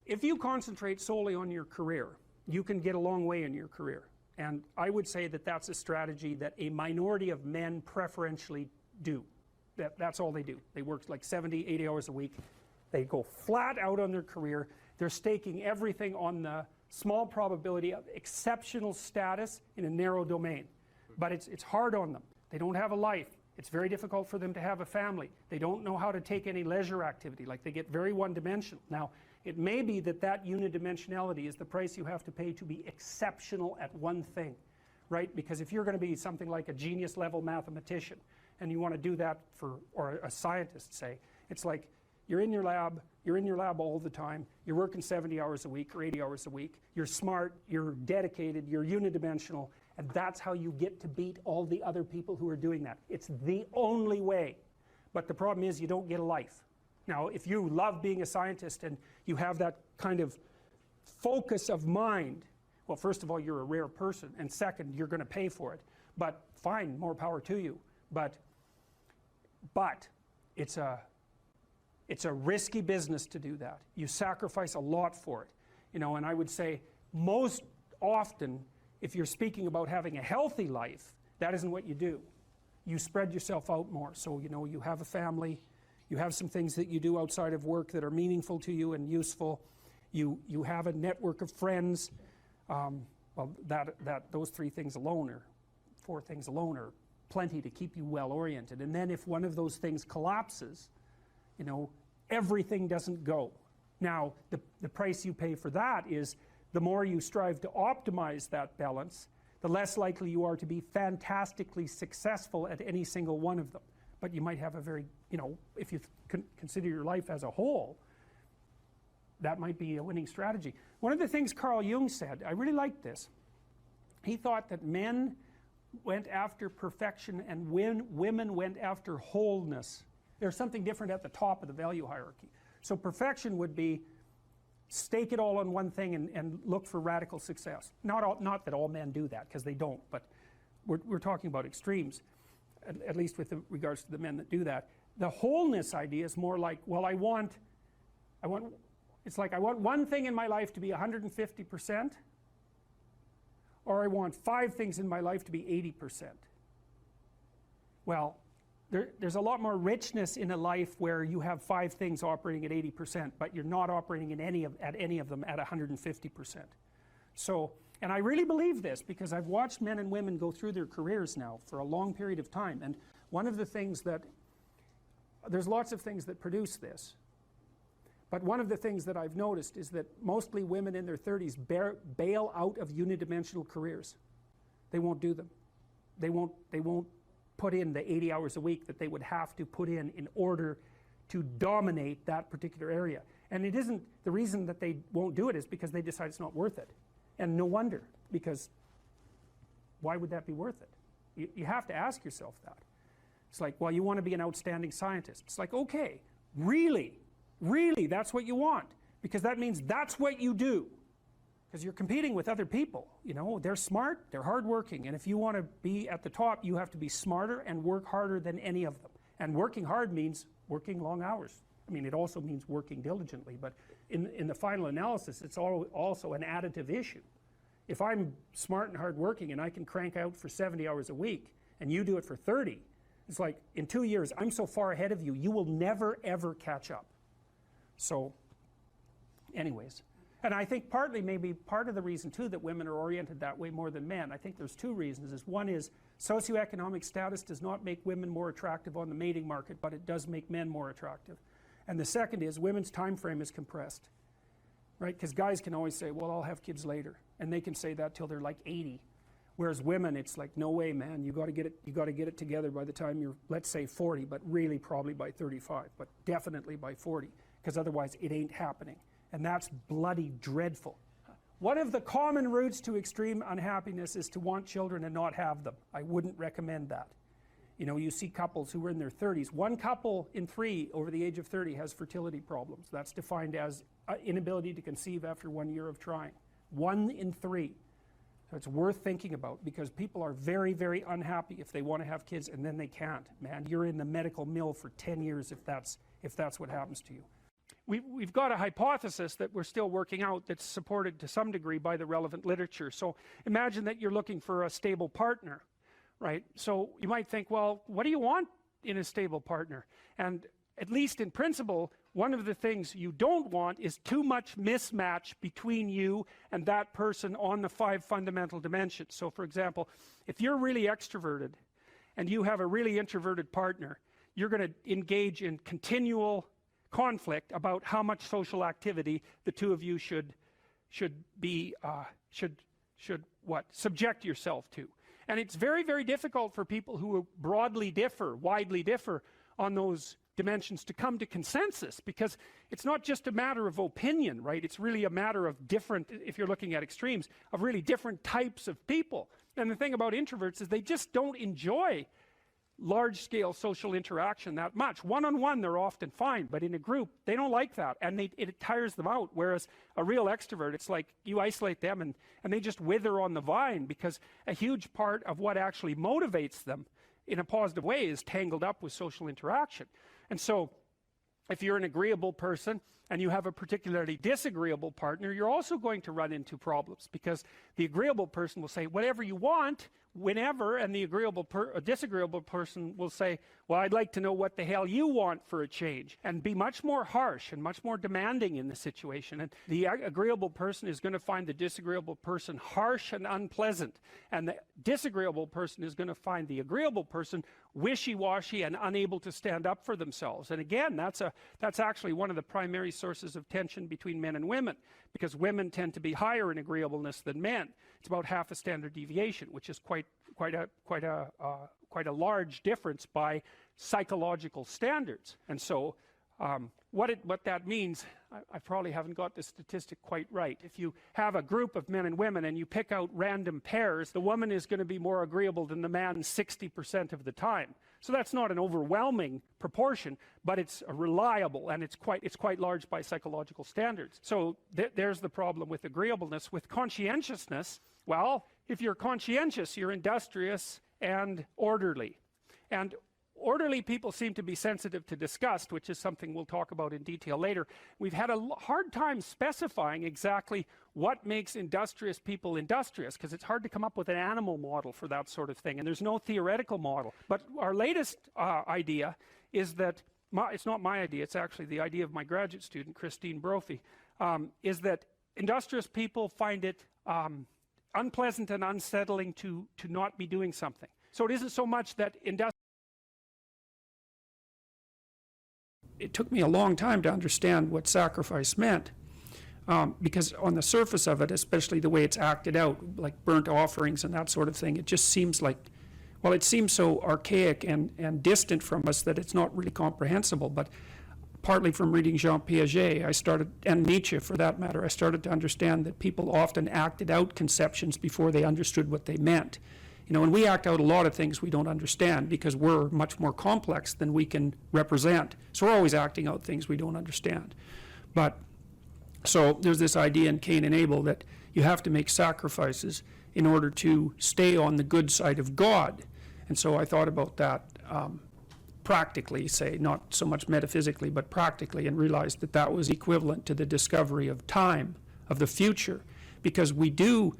if you concentrate solely on your career, you can get a long way in your career. And I would say that that's a strategy that a minority of men preferentially do. That's all they do. They work like 70, 80 hours a week. They go flat out on their career. They're staking everything on the small probability of exceptional status in a narrow domain. But it's hard on them. They don't have a life. It's very difficult for them to have a family. They don't know how to take any leisure activity. Like, they get very one-dimensional. Now, it may be that that unidimensionality is the price you have to pay to be exceptional at one thing, right? Because if you're going to be something like a genius level mathematician and you want to do that for, or a scientist, say, it's like you're in your lab all the time, you're working 70 hours a week or 80 hours a week, you're smart, you're dedicated, you're unidimensional, and that's how you get to beat all the other people who are doing that. It's the only way. But the problem is you don't get a life. Now, if you love being a scientist and you have that kind of focus of mind, well, first of all, you're a rare person, and second, you're going to pay for it. But fine, more power to you. But it's a risky business to do that. You sacrifice a lot for it. You know, and I would say most often, if you're speaking about having a healthy life, that isn't what you do. You spread yourself out more. So, you know, you have a family, you have some things that you do outside of work that are meaningful to you and useful. You have a network of friends. Well, those 3 things alone, or 4 things alone, are plenty to keep you well oriented. And then if one of those things collapses, you know, everything doesn't go. Now, the price you pay for that is the more you strive to optimize that balance, the less likely you are to be fantastically successful at any single one of them. But you might have a very, you know, if you consider your life as a whole, that might be a winning strategy. One of the things Carl Jung said, I really liked this. He thought that men went after perfection and women went after wholeness. There's something different at the top of the value hierarchy. So perfection would be stake it all on one thing and look for radical success. Not that all men do that, because they don't, but we're talking about extremes, at least with regards to the men that do that. The wholeness idea is more like, well, it's like I want one thing in my life to be 150%, or I want 5 things in my life to be 80%. Well, there's a lot more richness in a life where you have 5 things operating at 80%, but you're not operating at any of them at 150%. So, and I really believe this because I've watched men and women go through their careers now for a long period of time, and one of the things that, there's lots of things that produce this, but one of the things that I've noticed is that mostly women in their 30s bail out of unidimensional careers. They won't do them. They won't put in the 80 hours a week that they would have to put in order to dominate that particular area. And it isn't, the reason that they won't do it is because they decide it's not worth it. And no wonder, because why would that be worth it? You have to ask yourself that. It's like, well, you want to be an outstanding scientist. It's like, okay, really, that's what you want, because that means that's what you do. Because you're competing with other people, you know, they're smart, they're hardworking, and if you want to be at the top, you have to be smarter and work harder than any of them. And working hard means working long hours. I mean, it also means working diligently, but in the final analysis, it's also an additive issue. If I'm smart and hardworking and I can crank out for 70 hours a week, and you do it for 30, it's like, in 2 years, I'm so far ahead of you, you will never, ever catch up. So, anyways. And I think partly, maybe part of the reason too that women are oriented that way more than men, I think there's 2 reasons. One is socioeconomic status does not make women more attractive on the mating market, but it does make men more attractive. And the second is women's time frame is compressed, right? Because guys can always say, well, I'll have kids later, and they can say that till they're like 80. Whereas women, it's like, no way, man, you got to get it together by the time you're, let's say 40, but really probably by 35, but definitely by 40, because otherwise it ain't happening. And that's bloody dreadful. One of the common routes to extreme unhappiness is to want children and not have them. I wouldn't recommend that. You know, you see couples who are in their 30s. 1 couple in 3 over the age of 30 has fertility problems. That's defined as inability to conceive after 1 year of trying. 1 in 3. So it's worth thinking about, because people are very, very unhappy if they want to have kids and then they can't. Man, you're in the medical mill for 10 years if that's what happens to you. we've got a hypothesis that we're still working out that's supported to some degree by the relevant literature. So imagine that you're looking for a stable partner, right? So you might think, well, what do you want in a stable partner? And at least in principle, one of the things you don't want is too much mismatch between you and that person on the 5 fundamental dimensions. So for example, if you're really extroverted and you have a really introverted partner, you're going to engage in continual conflict about how much social activity the two of you should subject yourself to. And it's very, very difficult for people who widely differ on those dimensions to come to consensus, because it's not just a matter of opinion, right? It's really a matter of different, if you're looking at extremes, of really different types of people. And the thing about introverts is they just don't enjoy large-scale social interaction that much. One-on-one they're often fine, but in a group they don't like that, and it tires them out. Whereas a real extrovert, it's like you isolate them and they just wither on the vine, because a huge part of what actually motivates them in a positive way is tangled up with social interaction. And so if you're an agreeable person and you have a particularly disagreeable partner, you're also going to run into problems, because the agreeable person will say whatever you want whenever, and the disagreeable person will say, well, I'd like to know what the hell you want for a change, and be much more harsh and much more demanding in the situation. And the agreeable person is going to find the disagreeable person harsh and unpleasant, and the disagreeable person is going to find the agreeable person wishy-washy and unable to stand up for themselves. And again, that's actually one of the primary sources of tension between men and women, because women tend to be higher in agreeableness than men. It's about half a standard deviation, which is quite a large difference by psychological standards. And so what that means, I probably haven't got the statistic quite right. If you have a group of men and women and you pick out random pairs, the woman is going to be more agreeable than the man 60% of the time. So that's not an overwhelming proportion, but it's reliable, and it's quite large by psychological standards. So there's the problem with agreeableness. With conscientiousness, well, if you're conscientious, you're industrious and orderly. And orderly people seem to be sensitive to disgust, which is something we'll talk about in detail later. We've had a hard time specifying exactly what makes industrious people industrious, because it's hard to come up with an animal model for that sort of thing, and there's no theoretical model. But our latest idea is that, it's not my idea, it's actually the idea of my graduate student, Christine Brophy, is that industrious people find it unpleasant and unsettling to not be doing something. So it isn't so much that it took me a long time to understand what sacrifice meant, because on the surface of it, especially the way it's acted out, like burnt offerings and that sort of thing, it just seems like, well, it seems so archaic and distant from us that it's not really comprehensible. But partly from reading Jean Piaget, and Nietzsche for that matter, I started to understand that people often acted out conceptions before they understood what they meant. You know, and we act out a lot of things we don't understand because we're much more complex than we can represent. So we're always acting out things we don't understand. But so there's this idea in Cain and Abel that you have to make sacrifices in order to stay on the good side of God. And so I thought about that practically, say, not so much metaphysically, but practically, and realized that that was equivalent to the discovery of time, of the future, because we do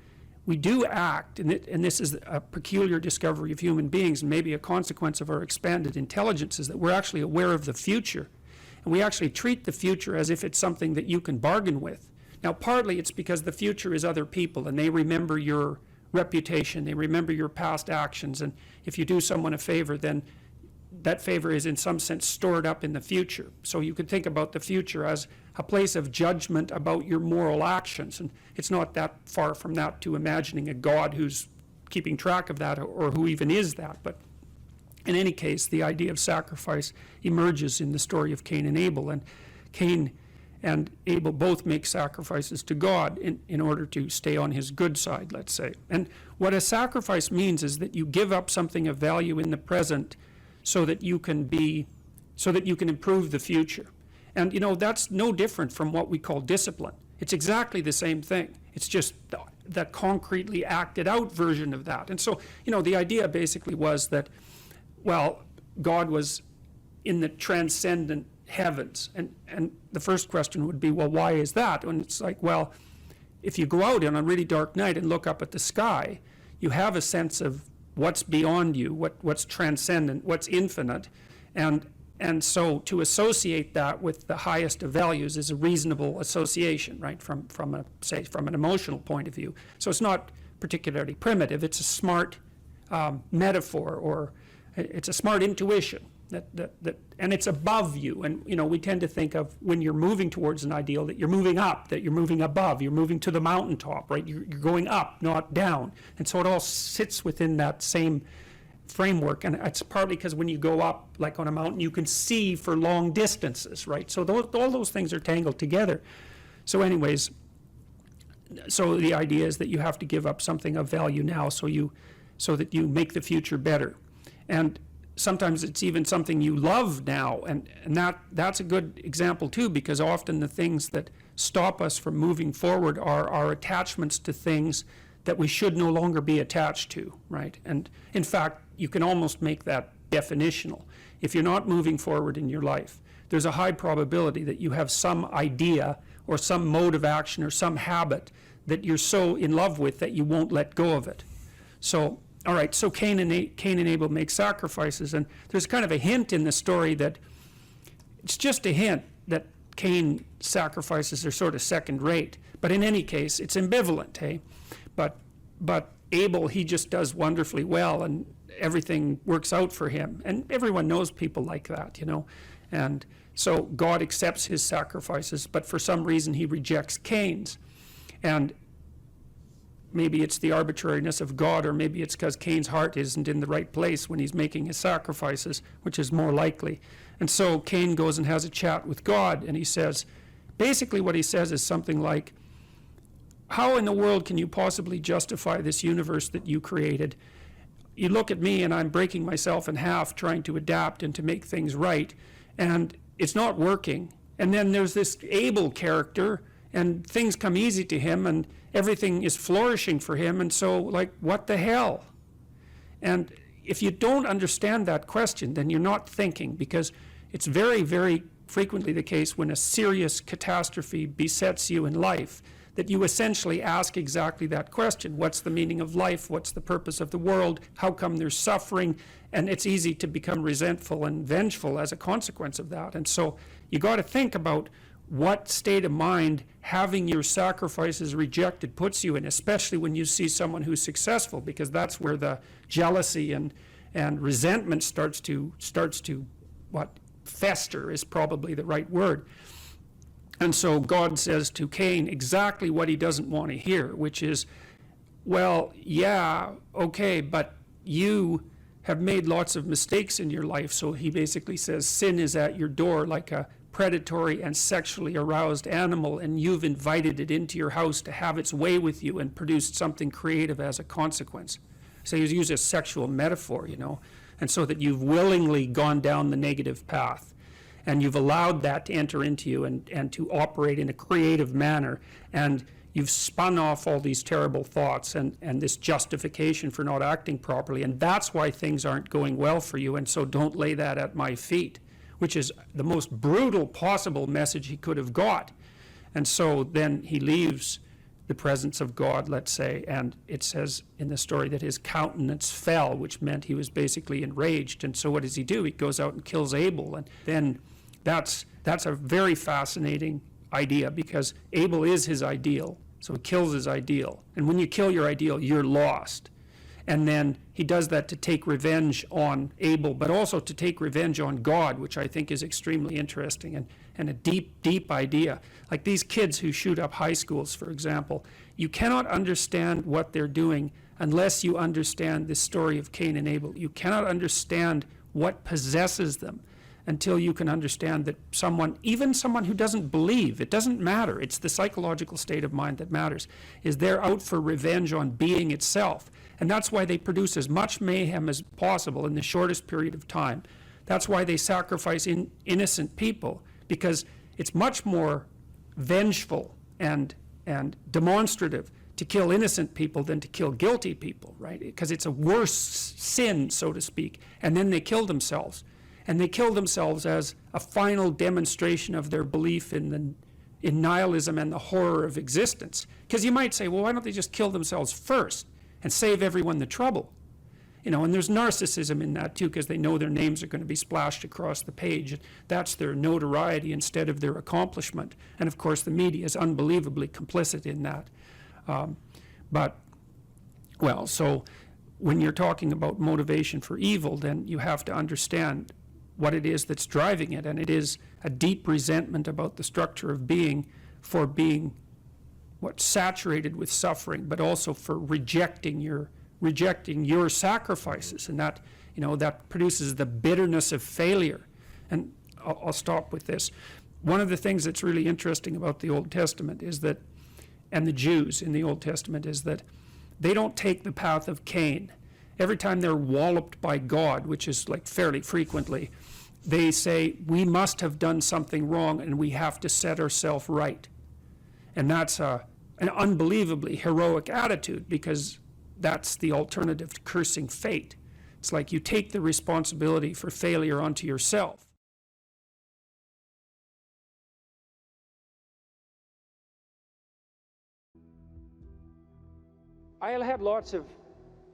act, and this is a peculiar discovery of human beings, and maybe a consequence of our expanded intelligence, is that we're actually aware of the future, and we actually treat the future as if it's something that you can bargain with. Now, partly it's because the future is other people, and they remember your reputation, they remember your past actions, and if you do someone a favor, then that favor is in some sense stored up in the future. So you could think about the future as a place of judgment about your moral actions, and it's not that far from that to imagining a God who's keeping track of that, or who even is that. But in any case, the idea of sacrifice emerges in the story of Cain and Abel, and Cain and Abel both make sacrifices to God in order to stay on his good side, let's say. And what a sacrifice means is that you give up something of value in the present so that you can improve the future. And you know, that's no different from what we call discipline. It's exactly the same thing. It's just the concretely acted out version of that. And so, you know, the idea basically was that, well, God was in the transcendent heavens. And the first question would be, well, why is that? And it's like, well, if you go out on a really dark night and look up at the sky, you have a sense of what's beyond you, what's transcendent, what's infinite. And so to associate that with the highest of values is a reasonable association, right, from an emotional point of view. So it's not particularly primitive. It's a smart metaphor, or it's a smart intuition and it's above you. And we tend to think of, when you're moving towards an ideal, that you're moving up, that you're moving above, you're moving to the mountaintop, right? You're going up, not down. And so it all sits within that same framework. And it's partly because when you go up, like on a mountain, you can see for long distances, right? So all those things are tangled together. So anyways, so the idea is that you have to give up something of value now so that you make the future better. And sometimes it's even something you love now, and that's a good example too, because often the things that stop us from moving forward are our attachments to things that we should no longer be attached to, right? And in fact, you can almost make that definitional. If you're not moving forward in your life, there's a high probability that you have some idea or some mode of action or some habit that you're so in love with that you won't let go of it. So all right, so Cain and Abel make sacrifices, and there's kind of a hint in the story that it's just a hint that Cain's sacrifices are sort of second rate. But in any case, it's ambivalent, hey? But Abel, he just does wonderfully well, and everything works out for him. And everyone knows people like that, And so God accepts his sacrifices, but for some reason he rejects Cain's. And maybe it's the arbitrariness of God, or maybe it's because Cain's heart isn't in the right place when he's making his sacrifices, which is more likely. And so Cain goes and has a chat with God, and he says, basically what he says is something like, how in the world can you possibly justify this universe that you created? You look at me and I'm breaking myself in half trying to adapt and to make things right, and it's not working. And then there's this Abel character, and things come easy to him, and everything is flourishing for him, and so, like, what the hell? And if you don't understand that question, then you're not thinking, because it's very, very frequently the case when a serious catastrophe besets you in life, that you essentially ask exactly that question. What's the meaning of life? What's the purpose of the world? How come there's suffering? And it's easy to become resentful and vengeful as a consequence of that. And so you got to think about what state of mind having your sacrifices rejected puts you in, especially when you see someone who's successful, because that's where the jealousy and resentment starts to fester is probably the right word. And so God says to Cain exactly what he doesn't want to hear, which is, well, yeah, okay, but you have made lots of mistakes in your life. So he basically says sin is at your door like a predatory and sexually aroused animal, and you've invited it into your house to have its way with you and produced something creative as a consequence. So he's used a sexual metaphor, and so that you've willingly gone down the negative path, and you've allowed that to enter into you and to operate in a creative manner, and you've spun off all these terrible thoughts and this justification for not acting properly, and that's why things aren't going well for you, and so don't lay that at my feet, which is the most brutal possible message he could have got. And so then he leaves the presence of God, let's say, and it says in the story that his countenance fell, which meant he was basically enraged. And so what does he do? He goes out and kills Abel. And then that's a very fascinating idea, because Abel is his ideal, so he kills his ideal. And when you kill your ideal, you're lost. And then he does that to take revenge on Abel, but also to take revenge on God, which I think is extremely interesting and a deep, deep idea. Like these kids who shoot up high schools, for example, you cannot understand what they're doing unless you understand the story of Cain and Abel. You cannot understand what possesses them until you can understand that even someone who doesn't believe, it doesn't matter, it's the psychological state of mind that matters, is they're out for revenge on being itself. And that's why they produce as much mayhem as possible in the shortest period of time. That's why they sacrifice innocent people, because it's much more vengeful and demonstrative to kill innocent people than to kill guilty people, right? Because it's a worse sin, so to speak. And then they kill themselves. And they kill themselves as a final demonstration of their belief in nihilism and the horror of existence. Because you might say, well, why don't they just kill themselves first and save everyone the trouble? You know, and there's narcissism in that too, because they know their names are going to be splashed across the page. That's their notoriety instead of their accomplishment. And of course, the media is unbelievably complicit in that. So when you're talking about motivation for evil, then you have to understand what it is that's driving it, and it is a deep resentment about the structure of being, for being saturated with suffering, but also for rejecting your sacrifices, and that, you know, that produces the bitterness of failure. And I'll stop with this. One of the things that's really interesting about the Old Testament is that, and the Jews in the Old Testament, is that they don't take the path of Cain. Every time they're walloped by God, which is like fairly frequently, they say, we must have done something wrong and we have to set ourselves right. And that's an unbelievably heroic attitude, because that's the alternative to cursing fate. It's like you take the responsibility for failure onto yourself. I had lots of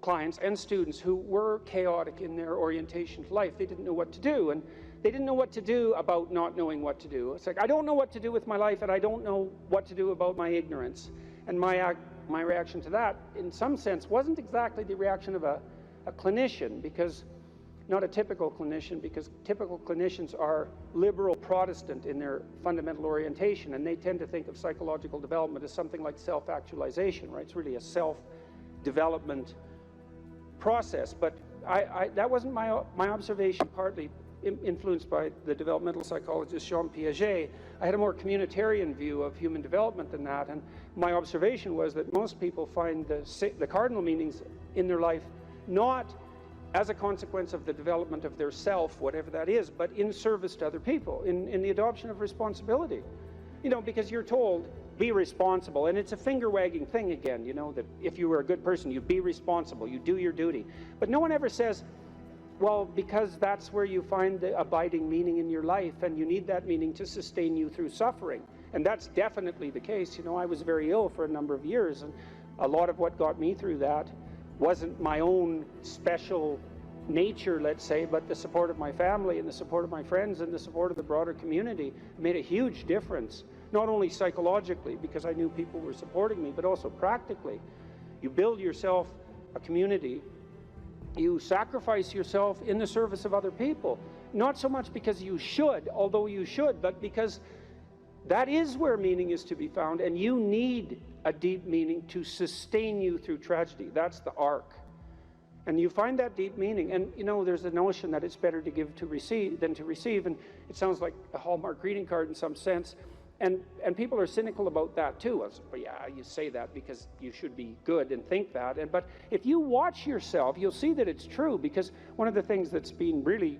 clients and students who were chaotic in their orientation to life. They didn't know what to do, and they didn't know what to do about not knowing what to do. It's like, I don't know what to do with my life, and I don't know what to do about my ignorance. And my reaction to that, in some sense, wasn't exactly the reaction of a clinician, because not a typical clinician, because typical clinicians are liberal Protestant in their fundamental orientation, and they tend to think of psychological development as something like self-actualization, right? It's really a self-development process. But that wasn't my observation, partly influenced by the developmental psychologist Jean Piaget. I had a more communitarian view of human development than that, and my observation was that most people find the cardinal meanings in their life not as a consequence of the development of their self, whatever that is, but in service to other people, in the adoption of responsibility. You know, because you're told, be responsible, and it's a finger-wagging thing again, you know, that if you were a good person, you be responsible, you do your duty. But no one ever says, well, because that's where you find the abiding meaning in your life, and you need that meaning to sustain you through suffering. And that's definitely the case. You know, I was very ill for a number of years, and a lot of what got me through that wasn't my own special nature, let's say, but the support of my family and the support of my friends and the support of the broader community made a huge difference, not only psychologically, because I knew people were supporting me, but also practically. You build yourself a community, you sacrifice yourself in the service of other people, not so much because you should, although you should, but because that is where meaning is to be found, and you need a deep meaning to sustain you through tragedy. That's the arc. And you find that deep meaning, and you know, there's a notion that it's better to give to receive than to receive, and it sounds like a Hallmark greeting card in some sense, and people are cynical about that too. But yeah, you say that because you should be good and think that, but if you watch yourself, you'll see that it's true, because one of the things that's been really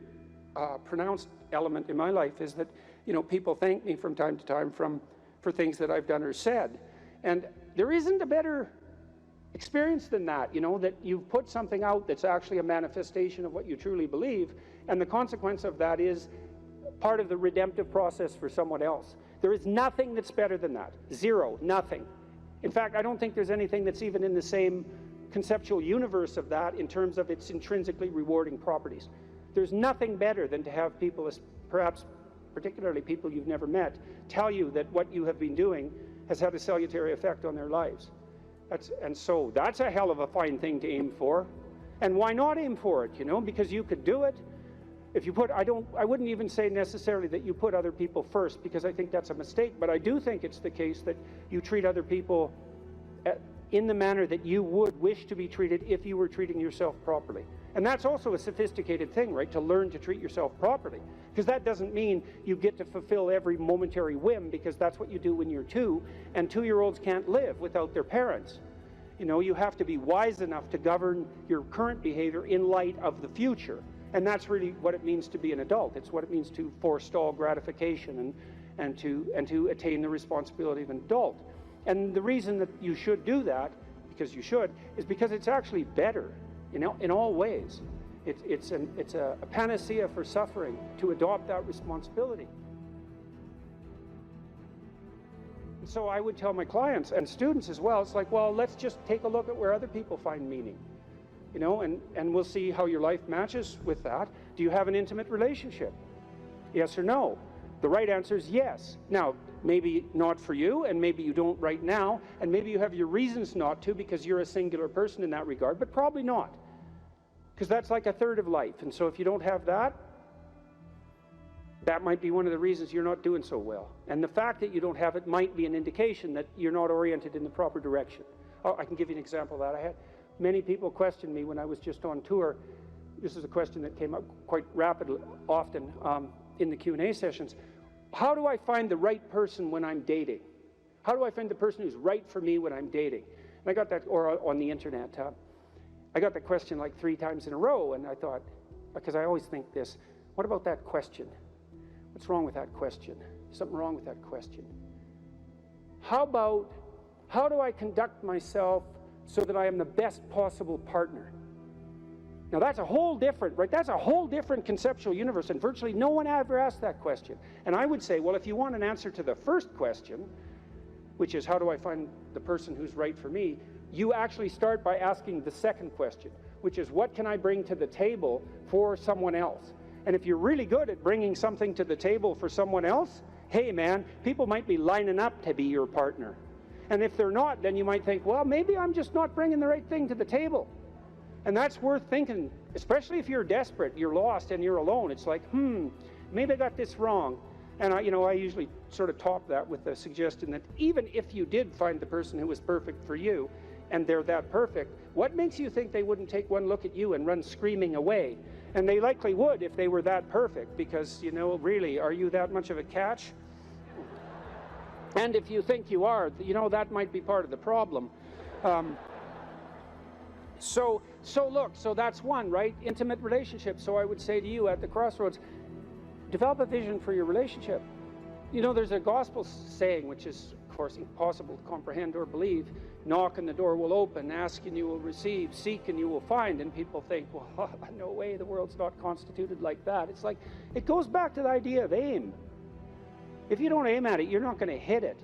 pronounced element in my life is that, you know, people thank me from time to time for things that I've done or said, and there isn't a better experience than that, you know, that you've put something out that's actually a manifestation of what you truly believe, and the consequence of that is part of the redemptive process for someone else. There is nothing that's better than that. Zero, nothing. In fact, I don't think there's anything that's even in the same conceptual universe of that in terms of its intrinsically rewarding properties. There's nothing better than to have people, perhaps particularly people you've never met, tell you that what you have been doing has had a salutary effect on their lives. And so that's a hell of a fine thing to aim for. And why not aim for it, you know? Because you could do it. If you put, I wouldn't even say necessarily that you put other people first, because I think that's a mistake, but I do think it's the case that you treat other people in the manner that you would wish to be treated if you were treating yourself properly. And that's also a sophisticated thing, right? To learn to treat yourself properly. Because that doesn't mean you get to fulfill every momentary whim, because that's what you do when you're 2, and 2-year-olds can't live without their parents. You know, you have to be wise enough to govern your current behavior in light of the future. And that's really what it means to be an adult. It's what it means to forestall gratification and to attain the responsibility of an adult. And the reason that you should do that, because you should, is because it's actually better, you know, in all ways. It's a panacea for suffering to adopt that responsibility. And so I would tell my clients and students as well, it's like, well, let's just take a look at where other people find meaning. You know, and we'll see how your life matches with that. Do you have an intimate relationship? Yes or no? The right answer is yes. Now, maybe not for you, and maybe you don't right now, and maybe you have your reasons not to because you're a singular person in that regard, but probably not. Because that's like a third of life. And so if you don't have that, that might be one of the reasons you're not doing so well. And the fact that you don't have it might be an indication that you're not oriented in the proper direction. Oh, I can give you an example of that. I had many people question me when I was just on tour. This is a question that came up quite rapidly, often in the Q&A sessions. How do I find the right person when I'm dating? How do I find the person who's right for me when I'm dating? And I got that, or on the internet. I got that question like 3 times in a row, and I thought, because I always think this, what about that question? What's wrong with that question? Something wrong with that question. How do I conduct myself so that I am the best possible partner? Now that's a whole different, right? That's a whole different conceptual universe, and virtually no one ever asked that question. And I would say, well, if you want an answer to the first question, which is how do I find the person who's right for me, you actually start by asking the second question, which is what can I bring to the table for someone else? And if you're really good at bringing something to the table for someone else, hey man, people might be lining up to be your partner. And if they're not, then you might think, well, maybe I'm just not bringing the right thing to the table. And that's worth thinking, especially if you're desperate, you're lost, and you're alone. It's like, maybe I got this wrong. And I usually sort of top that with the suggestion that even if you did find the person who was perfect for you, and they're that perfect, what makes you think they wouldn't take one look at you and run screaming away? And they likely would if they were that perfect, because, really, are you that much of a catch? And if you think you are, that might be part of the problem. So that's one, right? Intimate relationship. So I would say to you at the crossroads, develop a vision for your relationship. There's a gospel saying, which is, of course, impossible to comprehend or believe. Knock and the door will open, ask and you will receive, seek and you will find. And people think, well, no way, the world's not constituted like that. It's like, it goes back to the idea of aim. If you don't aim at it, you're not going to hit it.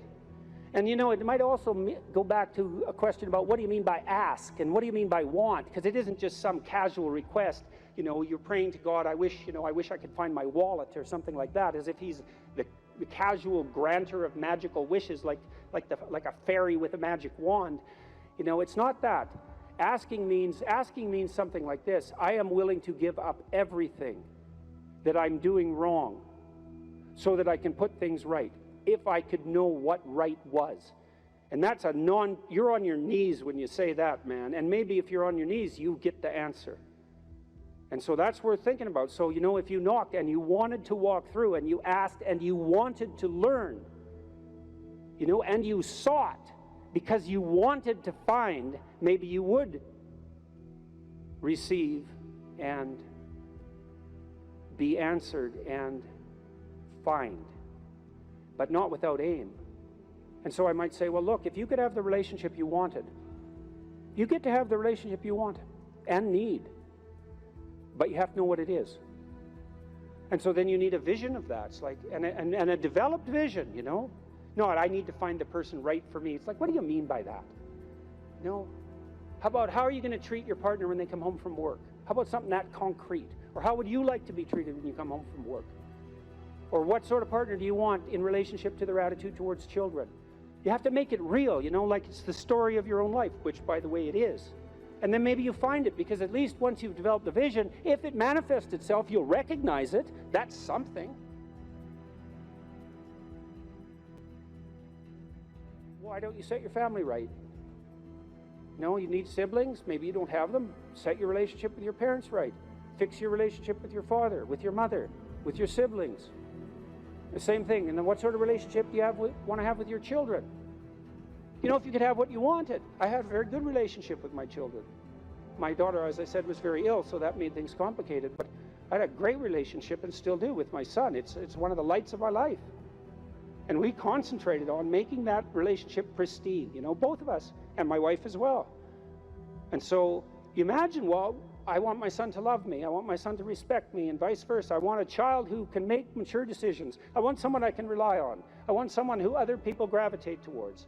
And it might also go back to a question about what do you mean by ask and what do you mean by want? Because it isn't just some casual request. You're praying to God, I wish I could find my wallet or something like that, as if he's the casual granter of magical wishes, like a fairy with a magic wand. It's not that. Asking means something like this: I am willing to give up everything that I'm doing wrong so that I can put things right, if I could know what right was. And that's you're on your knees when you say that, man. And maybe if you're on your knees, you get the answer. And so that's worth thinking about. So, if you knocked and you wanted to walk through and you asked and you wanted to learn, and you sought because you wanted to find, maybe you would receive and be answered and find, but not without aim. And so I might say, well, look, if you could have the relationship you wanted, you get to have the relationship you want and need. But you have to know what it is. And so then you need a vision of that. It's like, and a developed vision, Not, I need to find the person right for me. It's like, what do you mean by that? How are you going to treat your partner when they come home from work? How about something that concrete? Or how would you like to be treated when you come home from work? Or what sort of partner do you want in relationship to their attitude towards children? You have to make it real, like it's the story of your own life, which, by the way, it is. And then maybe you find it, because at least once you've developed the vision, if it manifests itself, you'll recognize it. That's something. Why don't you set your family right? You need siblings. Maybe you don't have them. Set your relationship with your parents right. Fix your relationship with your father, with your mother, with your siblings. The same thing. And then what sort of relationship do you want to have with your children? If you could have what you wanted. I had a very good relationship with my children. My daughter, as I said, was very ill, so that made things complicated. But I had a great relationship, and still do, with my son. It's one of the lights of my life. And we concentrated on making that relationship pristine, both of us, and my wife as well. And so you imagine, well, I want my son to love me. I want my son to respect me, and vice versa. I want a child who can make mature decisions. I want someone I can rely on. I want someone who other people gravitate towards.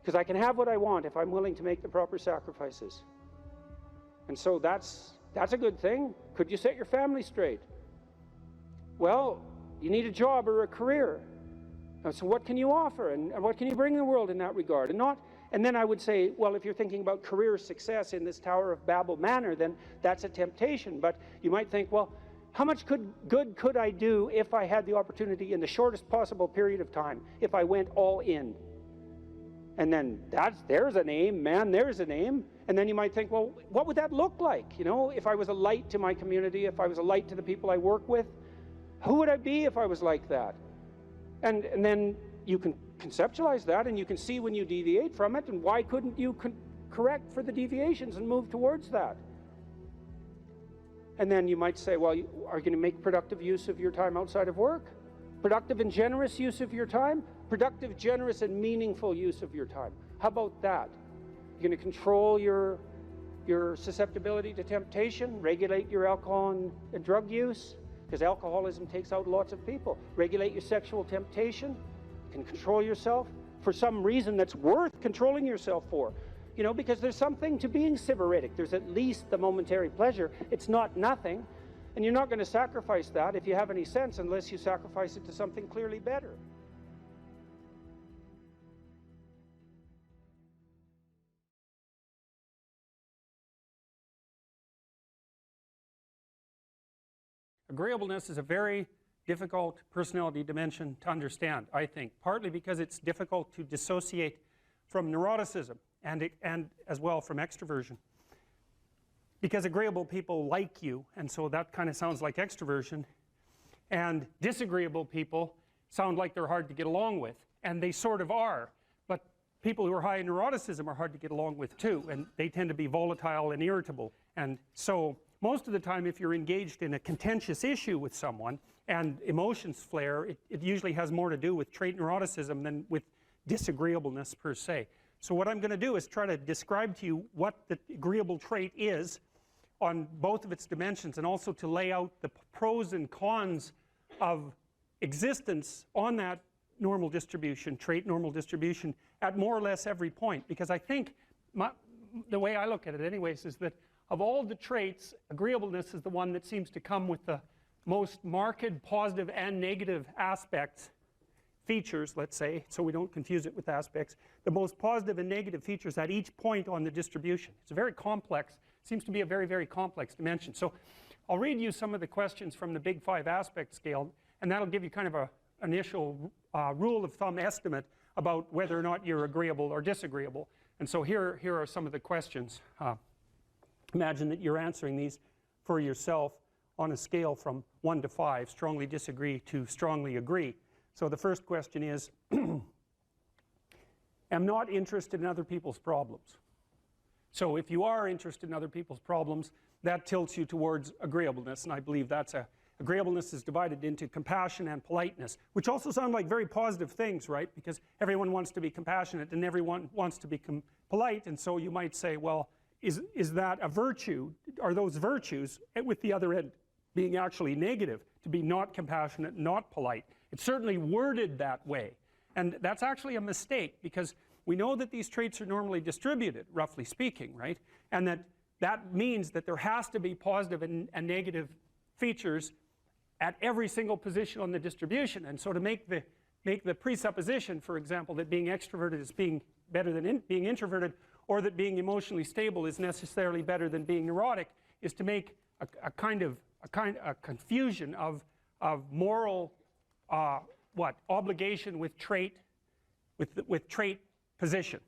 Because I can have what I want if I'm willing to make the proper sacrifices. And so that's a good thing. Could you set your family straight? Well, you need a job or a career. So what can you offer, and what can you bring the world in that regard? And then I would say, well, if you're thinking about career success in this Tower of Babel manner, then that's a temptation. But you might think, well, how much good could I do if I had the opportunity in the shortest possible period of time, if I went all in? And then there's an aim, man, there's an aim. And then you might think, well, what would that look like? You know, if I was a light to my community, if I was a light to the people I work with, who would I be if I was like that? And then you can conceptualize that, and you can see when you deviate from it, and why couldn't you correct for the deviations and move towards that? And then you might say, well, are you going to make productive use of your time outside of work? Productive and generous use of your time? Productive, generous, and meaningful use of your time. How about that? You're going to control your susceptibility to temptation, regulate your alcohol and drug use, because alcoholism takes out lots of people. Regulate your sexual temptation. You can control yourself for some reason that's worth controlling yourself for. You know, because there's something to being sybaritic. There's at least the momentary pleasure. It's not nothing. And you're not going to sacrifice that, if you have any sense, unless you sacrifice it to something clearly better. Agreeableness is a very difficult personality dimension to understand, I think, partly because it's difficult to dissociate from neuroticism and as well from extroversion. Because agreeable people like you, and so that kind of sounds like extroversion, and disagreeable people sound like they're hard to get along with, and they sort of are, but people who are high in neuroticism are hard to get along with too, and they tend to be volatile and irritable. And so most of the time, if you're engaged in a contentious issue with someone and emotions flare, it usually has more to do with trait neuroticism than with disagreeableness per se. So what I'm going to do is try to describe to you what the agreeable trait is on both of its dimensions, and also to lay out the pros and cons of existence on that normal distribution, trait normal distribution, at more or less every point. Because I think, the way I look at it anyways, is that of all the traits, agreeableness is the one that seems to come with the most marked positive and negative aspects, features, let's say, so we don't confuse it with aspects, the most positive and negative features at each point on the distribution. It's a very complex, seems to be a very, very complex dimension. So I'll read you some of the questions from the Big Five aspect scale, and that'll give you kind of an initial rule of thumb estimate about whether or not you're agreeable or disagreeable. And so here are some of the questions. Imagine that you're answering these for yourself on a scale from 1 to 5, strongly disagree to strongly agree. So the first question is, am not interested in other people's problems. So if you are interested in other people's problems, that tilts you towards agreeableness, and I believe that's agreeableness is divided into compassion and politeness, which also sound like very positive things, right? Because everyone wants to be compassionate and everyone wants to be polite, and so you might say, well, is that a virtue? Are those virtues, with the other end being actually negative, to be not compassionate, not polite? It's certainly worded that way, and that's actually a mistake, because we know that these traits are normally distributed, roughly speaking, right? And that means that there has to be positive and negative features at every single position on the distribution. And so to make the presupposition, for example, that being extroverted is being better than being introverted, or that being emotionally stable is necessarily better than being neurotic, is to make a confusion of moral obligation with trait position.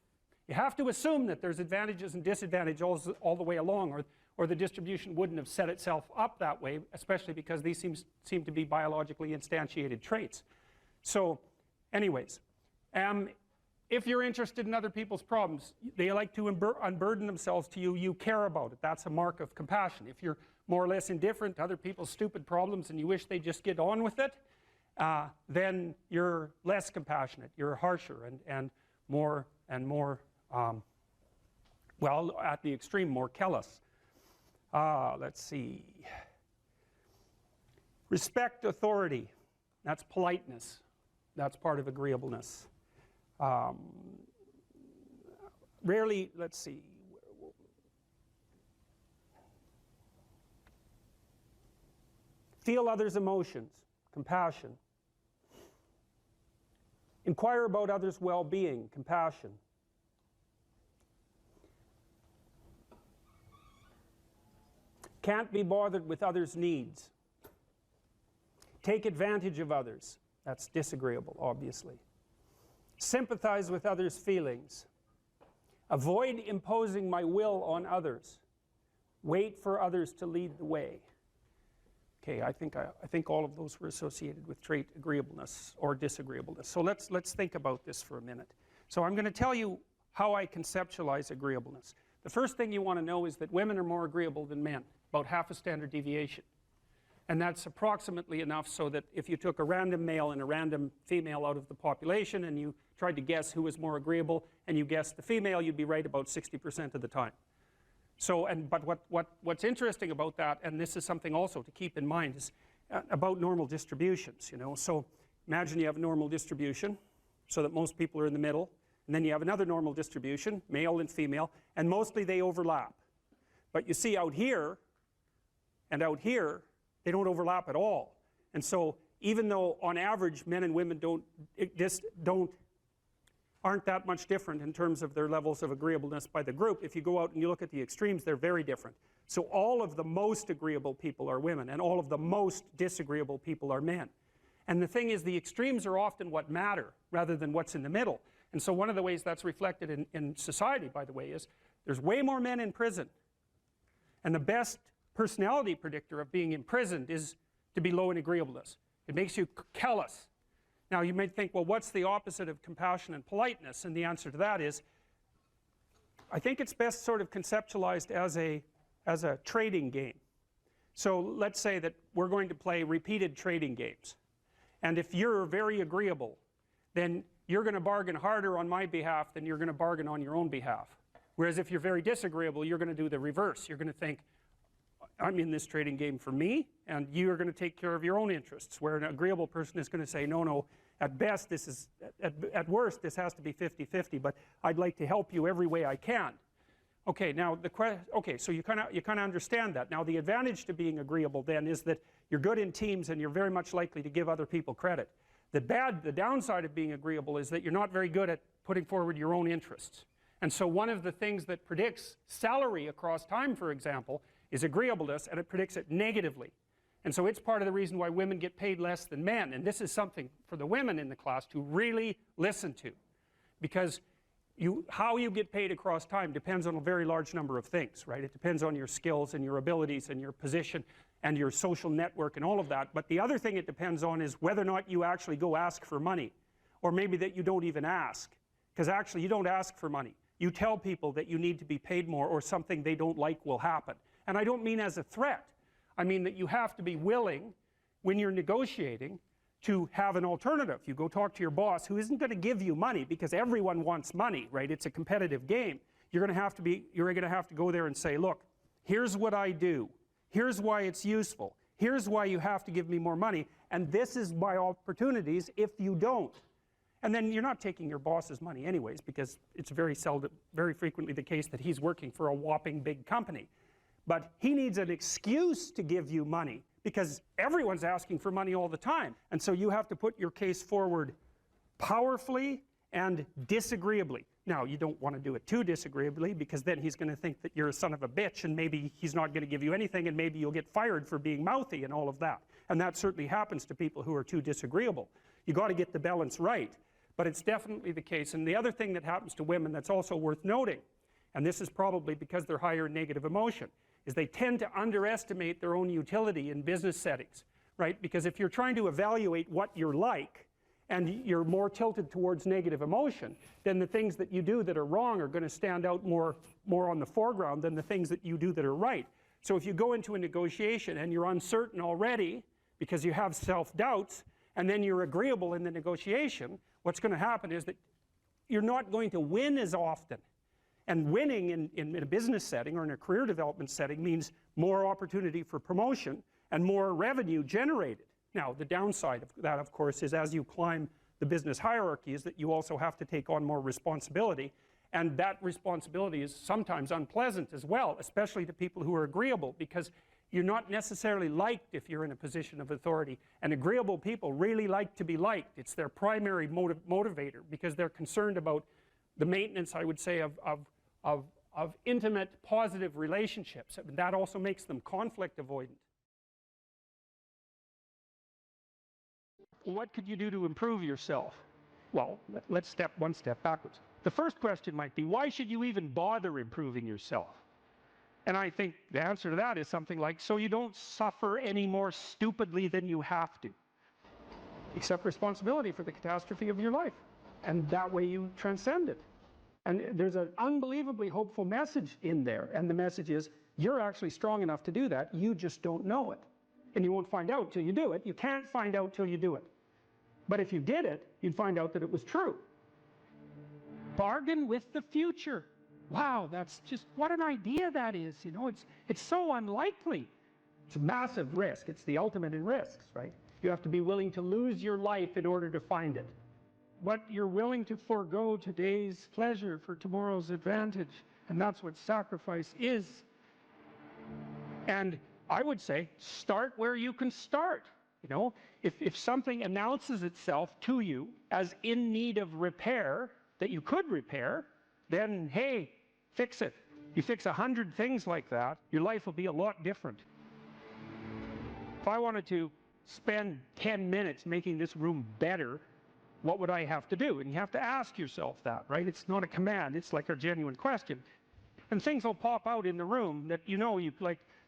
You have to assume that there's advantages and disadvantages all the way along, or the distribution wouldn't have set itself up that way, especially because these seem to be biologically instantiated traits. So anyways, if you're interested in other people's problems, they like to unburden themselves to you, you care about it. That's a mark of compassion. If you're more or less indifferent to other people's stupid problems and you wish they just get on with it, then you're less compassionate, you're harsher and more, well, at the extreme, more callous. Let's see. Respect authority. That's politeness. That's part of agreeableness. Rarely, let's see. Feel others' emotions. Compassion. Inquire about others' well-being. Compassion. Can't be bothered with others' needs. Take advantage of others. That's disagreeable, obviously. Sympathize with others' feelings. Avoid imposing my will on others. Wait for others to lead the way. Okay, I think all of those were associated with trait agreeableness or disagreeableness. So let's think about this for a minute. So I'm going to tell you how I conceptualize agreeableness. The first thing you want to know is that women are more agreeable than men, about half a standard deviation. And that's approximately enough so that if you took a random male and a random female out of the population and you tried to guess who was more agreeable and you guessed the female, you'd be right about 60% of the time. So, but what's interesting about that, and this is something also to keep in mind, is about normal distributions, you know. So imagine you have a normal distribution so that most people are in the middle, and then you have another normal distribution, male and female, and mostly they overlap. But you see out here and out here, they don't overlap at all. And so even though on average men and women aren't that much different in terms of their levels of agreeableness by the group, if you go out and you look at the extremes, they're very different. So all of the most agreeable people are women, and all of the most disagreeable people are men. And the thing is, the extremes are often what matter rather than what's in the middle. And so one of the ways that's reflected in society, by the way, is there's way more men in prison. And the best personality predictor of being imprisoned is to be low in agreeableness. It makes you callous. Now you might think, well, what's the opposite of compassion and politeness? And the answer to that is, I think it's best sort of conceptualized as a trading game. So let's say that we're going to play repeated trading games. And if you're very agreeable, then you're going to bargain harder on my behalf than you're going to bargain on your own behalf. Whereas if you're very disagreeable, you're going to do the reverse. You're going to think, I'm in this trading game for me, and you're going to take care of your own interests. Where an agreeable person is going to say, no, at best this is, at worst this has to be 50-50, but I'd like to help you every way I can. Okay, now so you kind of understand that. Now the advantage to being agreeable then is that you're good in teams and you're very much likely to give other people credit. The downside of being agreeable is that you're not very good at putting forward your own interests. And so one of the things that predicts salary across time, for example, is agreeableness, and it predicts it negatively. And so it's part of the reason why women get paid less than men. And this is something for the women in the class to really listen to. Because how you get paid across time depends on a very large number of things, right? It depends on your skills and your abilities and your position and your social network and all of that. But the other thing it depends on is whether or not you actually go ask for money. Or maybe that you don't even ask. Because actually you don't ask for money. You tell people that you need to be paid more or something they don't like will happen. And I don't mean as a threat. I mean that you have to be willing, when you're negotiating, to have an alternative. You go talk to your boss, who isn't going to give you money, because everyone wants money, right? It's a competitive game. You're going to have to go there and say, look, here's what I do. Here's why it's useful. Here's why you have to give me more money. And this is my opportunities if you don't. And then you're not taking your boss's money anyways, because it's very frequently the case that he's working for a whopping big company. But he needs an excuse to give you money, because everyone's asking for money all the time. And so you have to put your case forward powerfully and disagreeably. Now, you don't want to do it too disagreeably, because then he's going to think that you're a son of a bitch, and maybe he's not going to give you anything, and maybe you'll get fired for being mouthy and all of that. And that certainly happens to people who are too disagreeable. You got to get the balance right. But it's definitely the case. And the other thing that happens to women that's also worth noting, and this is probably because they're higher in negative emotion, is they tend to underestimate their own utility in business settings, right? Because if you're trying to evaluate what you're like, and you're more tilted towards negative emotion, then the things that you do that are wrong are going to stand out more on the foreground than the things that you do that are right. So if you go into a negotiation and you're uncertain already because you have self-doubts, and then you're agreeable in the negotiation, what's going to happen is that you're not going to win as often. And winning in a business setting or in a career development setting means more opportunity for promotion and more revenue generated. Now, the downside of that, of course, is as you climb the business hierarchy is that you also have to take on more responsibility, and that responsibility is sometimes unpleasant as well, especially to people who are agreeable, because you're not necessarily liked if you're in a position of authority, and agreeable people really like to be liked. It's their primary motivator, because they're concerned about the maintenance, I would say, of intimate, positive relationships. That also makes them conflict avoidant. What could you do to improve yourself? Well, let's step one step backwards. The first question might be, why should you even bother improving yourself? And I think the answer to that is something like, so you don't suffer any more stupidly than you have to. Accept responsibility for the catastrophe of your life. And that way you transcend it. And there's an unbelievably hopeful message in there. And the message is, you're actually strong enough to do that. You just don't know it. And you won't find out till you do it. You can't find out till you do it. But if you did it, you'd find out that it was true. Bargain with the future. Wow, that's just, what an idea that is. You know, it's so unlikely. It's a massive risk. It's the ultimate in risks, right? You have to be willing to lose your life in order to find it. What you're willing to forego today's pleasure for tomorrow's advantage. And that's what sacrifice is. And I would say, start where you can start. You know, if something announces itself to you as in need of repair, that you could repair, then, hey, fix it. You fix 100 things like that, your life will be a lot different. If I wanted to spend 10 minutes making this room better, what would I have to do? And you have to ask yourself that, right? It's not a command, it's like a genuine question. And things will pop out in the room that you know,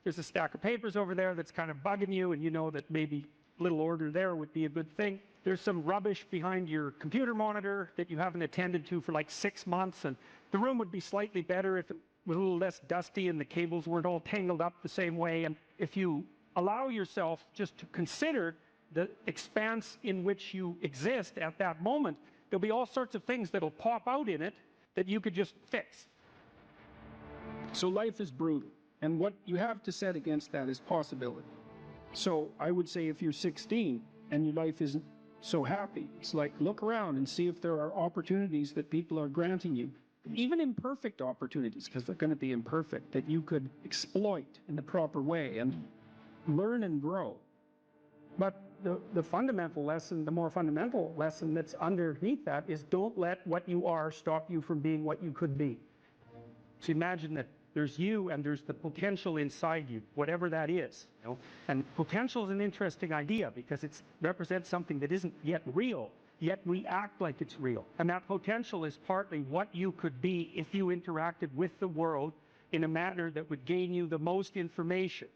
there's a stack of papers over there that's kind of bugging you, and you know that maybe a little order there would be a good thing. There's some rubbish behind your computer monitor that you haven't attended to for like 6 months, and the room would be slightly better if it was a little less dusty and the cables weren't all tangled up the same way. And if you allow yourself just to consider the expanse in which you exist at that moment, there'll be all sorts of things that'll pop out in it that you could just fix. So life is brutal, and what you have to set against that is possibility. So I would say if you're 16 and your life isn't so happy, it's like, look around and see if there are opportunities that people are granting you, even imperfect opportunities, because they're going to be imperfect, that you could exploit in the proper way and learn and grow. But the fundamental lesson, the more fundamental lesson that's underneath that is, don't let what you are stop you from being what you could be. So imagine that there's you and there's the potential inside you, whatever that is. You know? And potential is an interesting idea because it represents something that isn't yet real, yet we act like it's real. And that potential is partly what you could be if you interacted with the world in a manner that would gain you the most information.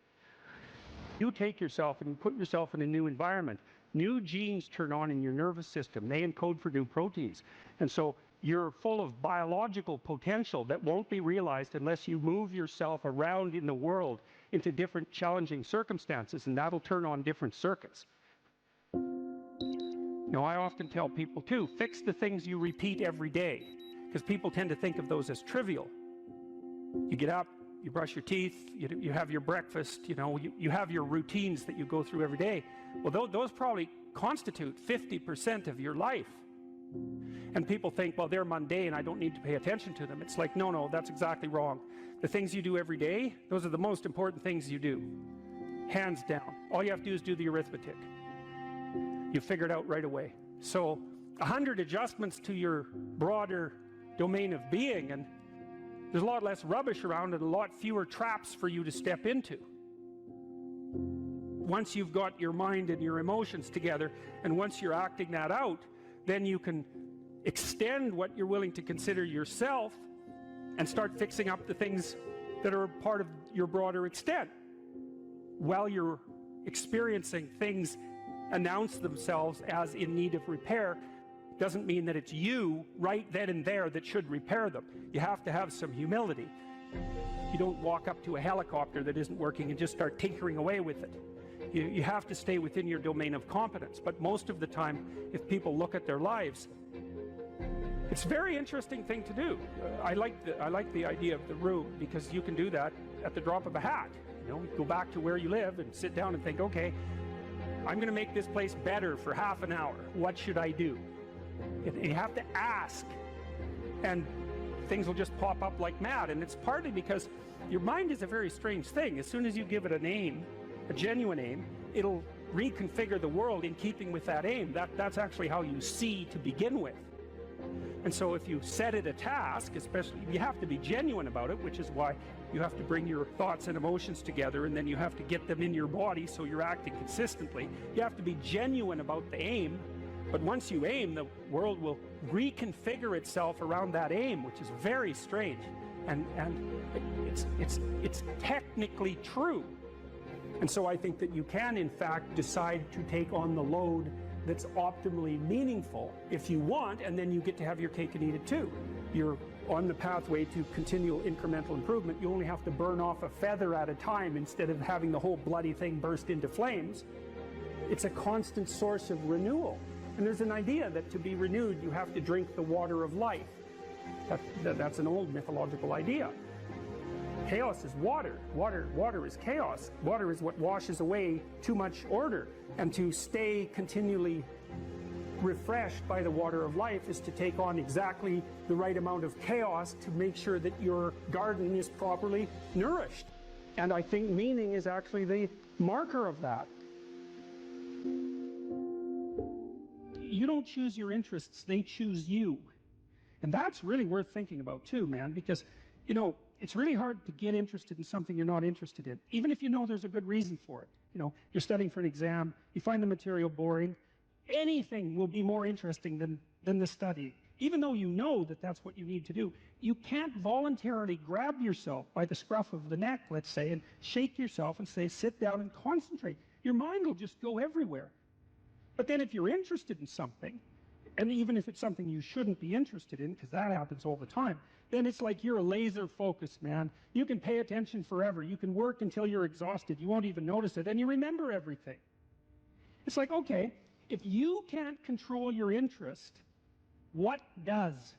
You take yourself and you put yourself in a new environment. New genes turn on in your nervous system. They encode for new proteins. And so you're full of biological potential that won't be realized unless you move yourself around in the world into different challenging circumstances, and that'll turn on different circuits. Now, I often tell people too, fix the things you repeat every day, because people tend to think of those as trivial. You get up, you brush your teeth, you have your breakfast, you have your routines that you go through every day. Well, those probably constitute 50% of your life. And people think, well, they're mundane, I don't need to pay attention to them. It's like, no, that's exactly wrong. The things you do every day, those are the most important things you do. Hands down. All you have to do is do the arithmetic. You figure it out right away. So 100 adjustments to your broader domain of being, and there's a lot less rubbish around and a lot fewer traps for you to step into. Once you've got your mind and your emotions together, and once you're acting that out, then you can extend what you're willing to consider yourself and start fixing up the things that are part of your broader extent. While you're experiencing things announce themselves as in need of repair, doesn't mean that it's you right then and there that should repair them. You have to have some humility. You don't walk up to a helicopter that isn't working and just start tinkering away with it. You have to stay within your domain of competence. But most of the time, if people look at their lives, It's a very interesting thing to do. I like the idea of the room, because you can do that at the drop of a hat. You know, go back to where you live and sit down and think, okay, I'm going to make this place better for half an hour. What should I do? You have to ask, and things will just pop up like mad. And it's partly because your mind is a very strange thing. As soon as you give it an aim, a genuine aim, it'll reconfigure the world in keeping with that aim. That's actually how you see to begin with. And so if you set it a task, especially, you have to be genuine about it, which is why you have to bring your thoughts and emotions together, and then you have to get them in your body so you're acting consistently. You have to be genuine about the aim, but once you aim, the world will reconfigure itself around that aim, which is very strange. And it's technically true. And so I think that you can, in fact, decide to take on the load that's optimally meaningful if you want, and then you get to have your cake and eat it too. You're on the pathway to continual incremental improvement. You only have to burn off a feather at a time instead of having the whole bloody thing burst into flames. It's a constant source of renewal. And there's an idea that to be renewed, you have to drink the water of life. That's an old mythological idea. Chaos is water. Water is chaos. Water is what washes away too much order. And to stay continually refreshed by the water of life is to take on exactly the right amount of chaos to make sure that your garden is properly nourished. And I think meaning is actually the marker of that. You don't choose your interests, they choose you. And that's really worth thinking about too, man, because, you know, it's really hard to get interested in something you're not interested in, even if you know there's a good reason for it. You know, you're studying for an exam, you find the material boring, anything will be more interesting than the study. Even though you know that that's what you need to do, you can't voluntarily grab yourself by the scruff of the neck, let's say, and shake yourself and say, sit down and concentrate. Your mind will just go everywhere. But then if you're interested in something, and even if it's something you shouldn't be interested in, because that happens all the time, then it's like you're a laser focused, man. You can pay attention forever. You can work until you're exhausted. You won't even notice it, and you remember everything. It's like, okay, if you can't control your interest, what does?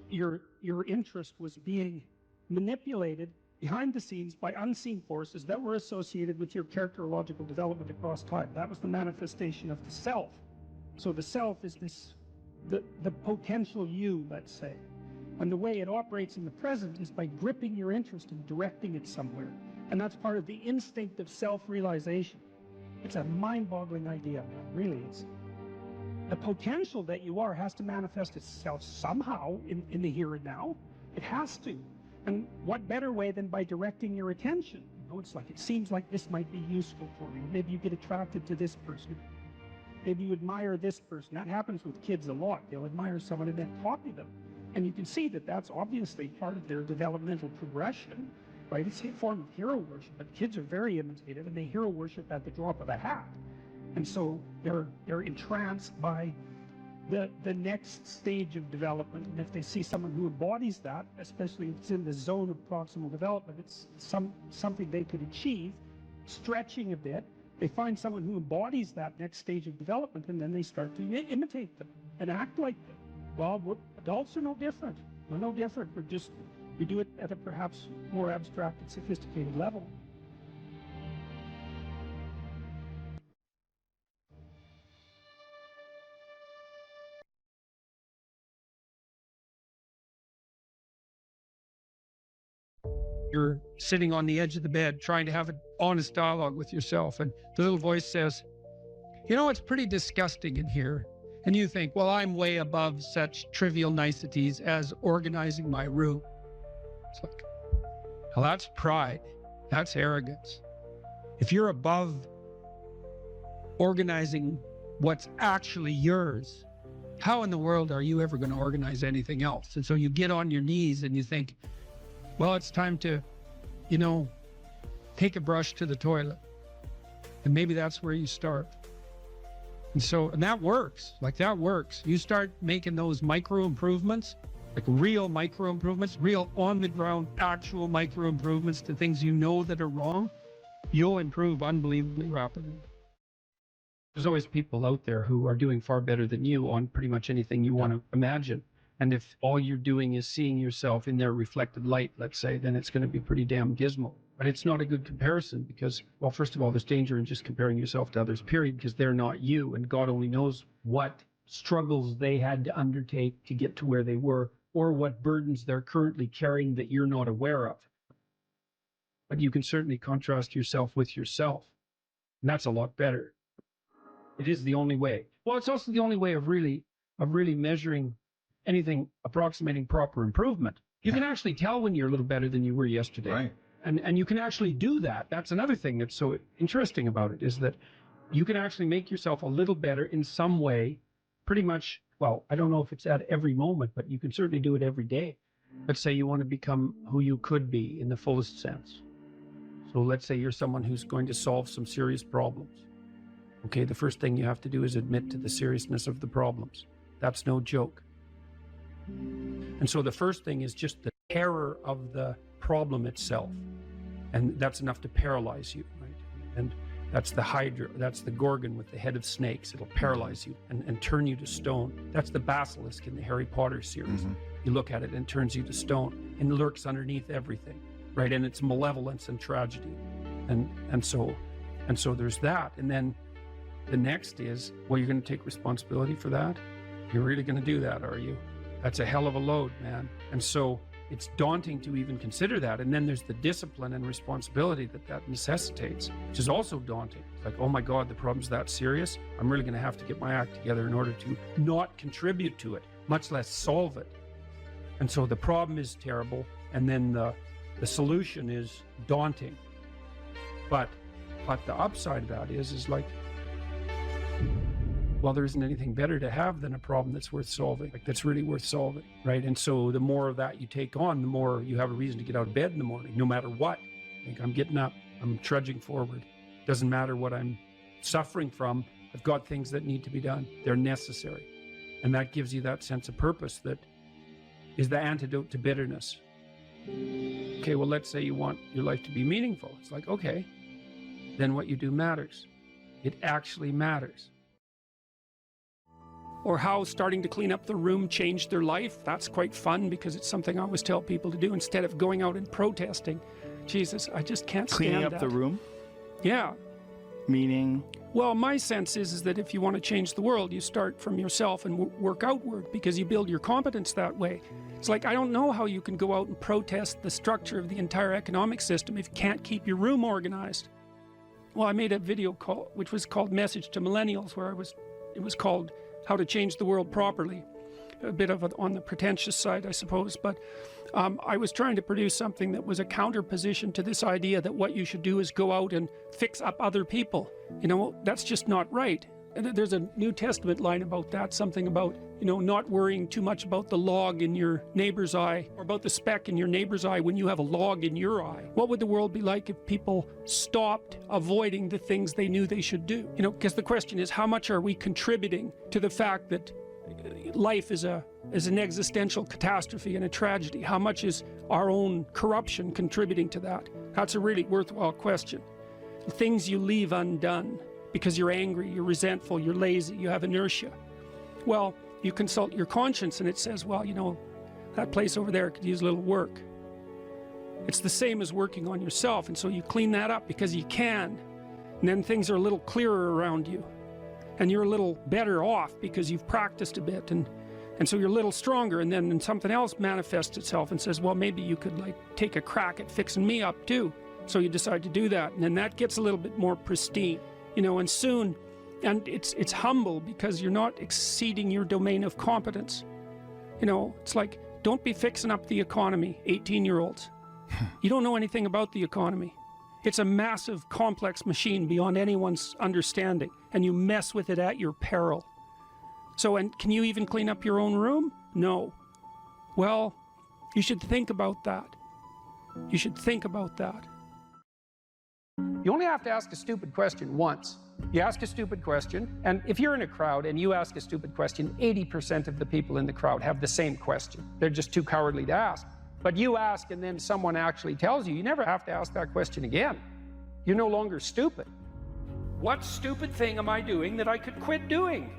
Your interest was being manipulated behind the scenes by unseen forces that were associated with your characterological development across time. That was the manifestation of the self. So the self is this, the potential you, let's say. And the way it operates in the present is by gripping your interest and directing it somewhere. And that's part of the instinct of self-realization. It's a mind-boggling idea, really. It's, the potential that you are has to manifest itself somehow in the here and now. It has to. And what better way than by directing your attention? You know, it's like, it seems like this might be useful for you. Maybe you get attracted to this person. Maybe you admire this person. That happens with kids a lot. They'll admire someone and then copy them. And you can see that that's obviously part of their developmental progression, right? It's a form of hero worship, but kids are very imitative, and they hero worship at the drop of a hat. And so they're entranced by the next stage of development. And if they see someone who embodies that, especially if it's in the zone of proximal development, it's something they could achieve, stretching a bit. They find someone who embodies that next stage of development, and then they start to imitate them and act like them. Well, adults are no different. We're no different. We do it at a perhaps more abstract and sophisticated level. You're sitting on the edge of the bed trying to have an honest dialogue with yourself, and the little voice says, you know, it's pretty disgusting in here. And you think, well, I'm way above such trivial niceties as organizing my room. It's like, well, that's pride. That's arrogance. If you're above organizing what's actually yours, how in the world are you ever going to organize anything else? And so you get on your knees and you think, well, it's time to, you know, take a brush to the toilet. And maybe that's where you start. And that works. Like, that works. You start making those micro improvements, like real micro improvements, real on the ground, actual micro improvements to things you know that are wrong, you'll improve unbelievably rapidly. There's always people out there who are doing far better than you on pretty much anything you want to imagine. And if all you're doing is seeing yourself in their reflected light, let's say, then it's going to be pretty damn dismal. But it's not a good comparison because, well, first of all, there's danger in just comparing yourself to others, period, because they're not you. And God only knows what struggles they had to undertake to get to where they were, or what burdens they're currently carrying that you're not aware of. But you can certainly contrast yourself with yourself. And that's a lot better. It is the only way. Well, it's also the only way of really measuring anything approximating proper improvement. You can actually tell when you're a little better than you were yesterday. Right. And you can actually do that. That's another thing that's so interesting about it, is that you can actually make yourself a little better in some way, pretty much. Well, I don't know if it's at every moment, but you can certainly do it every day. Let's say you want to become who you could be in the fullest sense. So let's say you're someone who's going to solve some serious problems. Okay, the first thing you have to do is admit to the seriousness of the problems. That's no joke. And so the first thing is just the terror of the problem itself. And that's enough to paralyze you, right? And that's the Hydra, that's the Gorgon with the head of snakes. It'll paralyze you and turn you to stone. That's the basilisk in the Harry Potter series. Mm-hmm. You look at it and it turns you to stone and lurks underneath everything, right? And it's malevolence and tragedy. And so there's that. And then the next is, well, you're going to take responsibility for that? You're really going to do that, are you? That's a hell of a load, man. And so it's daunting to even consider that. And then there's the discipline and responsibility that necessitates, which is also daunting. It's like, oh my God, the problem's that serious. I'm really going to have to get my act together in order to not contribute to it, much less solve it. And so the problem is terrible. And then the solution is daunting. But the upside of that is like, well, there isn't anything better to have than a problem that's worth solving, like that's really worth solving, right? And so the more of that you take on, the more you have a reason to get out of bed in the morning, no matter what. Like, I'm getting up, I'm trudging forward. Doesn't matter what I'm suffering from. I've got things that need to be done. They're necessary. And that gives you that sense of purpose that is the antidote to bitterness. Okay, well, let's say you want your life to be meaningful. It's like, okay, then what you do matters. It actually matters. Or how starting to clean up the room changed their life. That's quite fun because it's something I always tell people to do instead of going out and protesting. Jesus, I just can't stand that. Cleaning up the room? Yeah. Meaning? Well, my sense is that if you want to change the world, you start from yourself and work outward because you build your competence that way. It's like, I don't know how you can go out and protest the structure of the entire economic system if you can't keep your room organized. Well, I made a video call, which was called Message to Millennials, where it was called How to Change the World Properly. A bit of on the pretentious side, I suppose, but I was trying to produce something that was a counterposition to this idea that what you should do is go out and fix up other people. You know, that's just not right. And there's a New Testament line about that, something about, you know, not worrying too much about the log in your neighbor's eye or about the speck in your neighbor's eye when you have a log in your eye. What would the world be like if people stopped avoiding the things they knew they should do? You know, because the question is, how much are we contributing to the fact that life is an existential catastrophe and a tragedy? How much is our own corruption contributing to that? That's a really worthwhile question. The things you leave undone because you're angry, you're resentful, you're lazy, you have inertia. Well, you consult your conscience and it says, well, you know, that place over there could use a little work. It's the same as working on yourself, and so you clean that up because you can. And then things are a little clearer around you. And you're a little better off because you've practiced a bit, and so you're a little stronger, and then something else manifests itself and says, well, maybe you could like take a crack at fixing me up too. So you decide to do that, and then that gets a little bit more pristine, you know, and soon, and it's humble because you're not exceeding your domain of competence. You know, it's like, don't be fixing up the economy, 18-year-olds. You don't know anything about the economy. It's a massive, complex machine beyond anyone's understanding, and you mess with it at your peril. So, and can you even clean up your own room? No. Well, you should think about that. You should think about that. You only have to ask a stupid question once. You ask a stupid question, and if you're in a crowd and you ask a stupid question, 80% of the people in the crowd have the same question. They're just too cowardly to ask. But you ask and then someone actually tells you, you never have to ask that question again. You're no longer stupid. What stupid thing am I doing that I could quit doing?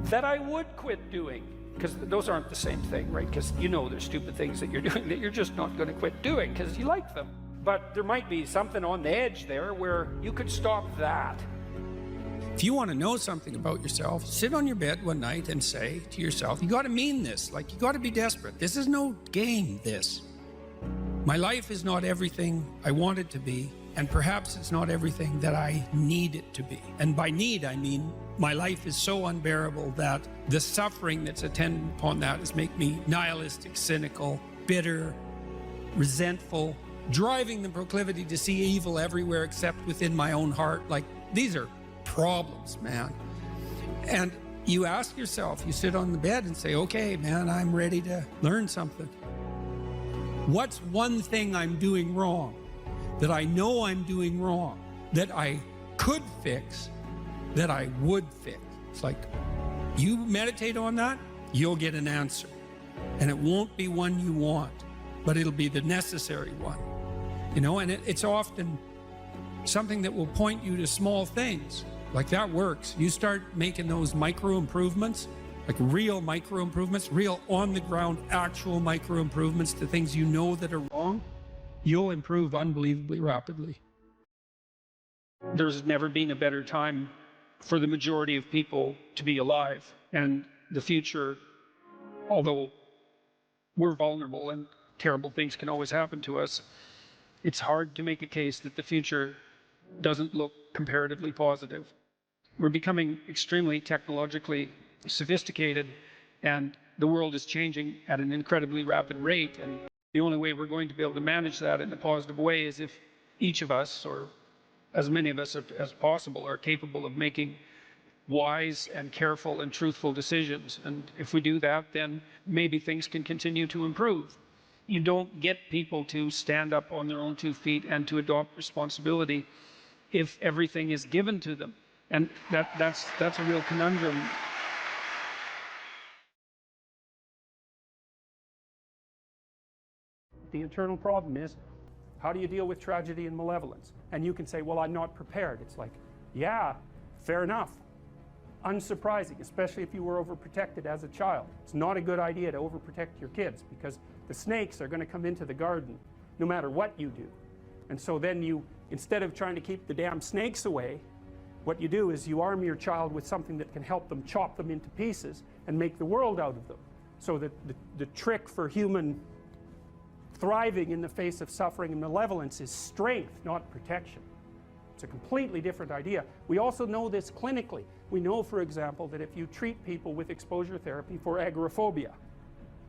That I would quit doing? Because those aren't the same thing, right? Because you know there's stupid things that you're doing that you're just not going to quit doing because you like them. But there might be something on the edge there where you could stop that. If you want to know something about yourself, sit on your bed one night and say to yourself, you got to mean this, like you got to be desperate. This is no game, this. My life is not everything I want it to be, and perhaps it's not everything that I need it to be. And by need, I mean my life is so unbearable that the suffering that's attendant upon that is make me nihilistic, cynical, bitter, resentful, driving the proclivity to see evil everywhere except within my own heart. Like, these are problems, man. And you ask yourself, you sit on the bed and say, okay, man, I'm ready to learn something. What's one thing I'm doing wrong that I know I'm doing wrong, that I could fix, that I would fix? It's like, you meditate on that, you'll get an answer. And it won't be one you want, but it'll be the necessary one. You know, and it's often something that will point you to small things. Like, that works. You start making those micro improvements, like real micro improvements, real on the ground, actual micro improvements to things you know that are wrong, you'll improve unbelievably rapidly. There's never been a better time for the majority of people to be alive. And the future, although we're vulnerable and terrible things can always happen to us, it's hard to make a case that the future doesn't look comparatively positive. We're becoming extremely technologically sophisticated, and the world is changing at an incredibly rapid rate. And the only way we're going to be able to manage that in a positive way is if each of us, or as many of us as possible, are capable of making wise and careful and truthful decisions. And if we do that, then maybe things can continue to improve. You don't get people to stand up on their own 2 feet and to adopt responsibility if everything is given to them. And that's a real conundrum. The internal problem is, how do you deal with tragedy and malevolence? And you can say, well, I'm not prepared. It's like, yeah, fair enough. Unsurprising, especially if you were overprotected as a child. It's not a good idea to overprotect your kids, because the snakes are going to come into the garden no matter what you do. And so then you, instead of trying to keep the damn snakes away, what you do is you arm your child with something that can help them chop them into pieces and make the world out of them. So that the trick for human thriving in the face of suffering and malevolence is strength, not protection. It's a completely different idea. We also know this clinically. We know, for example, that if you treat people with exposure therapy for agoraphobia,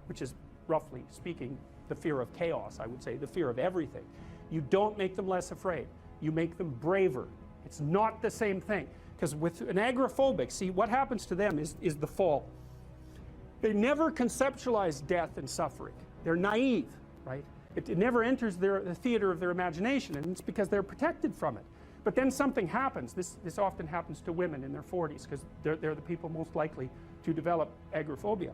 which is, roughly speaking, the fear of chaos, I would say, the fear of everything, you don't make them less afraid. You make them braver. It's not the same thing. Because with an agoraphobic, see, what happens to them is the fall. They never conceptualize death and suffering. They're naive, right? It never enters the theater of their imagination, and it's because they're protected from it. But then something happens. This often happens to women in their 40s, because they're the people most likely to develop agoraphobia.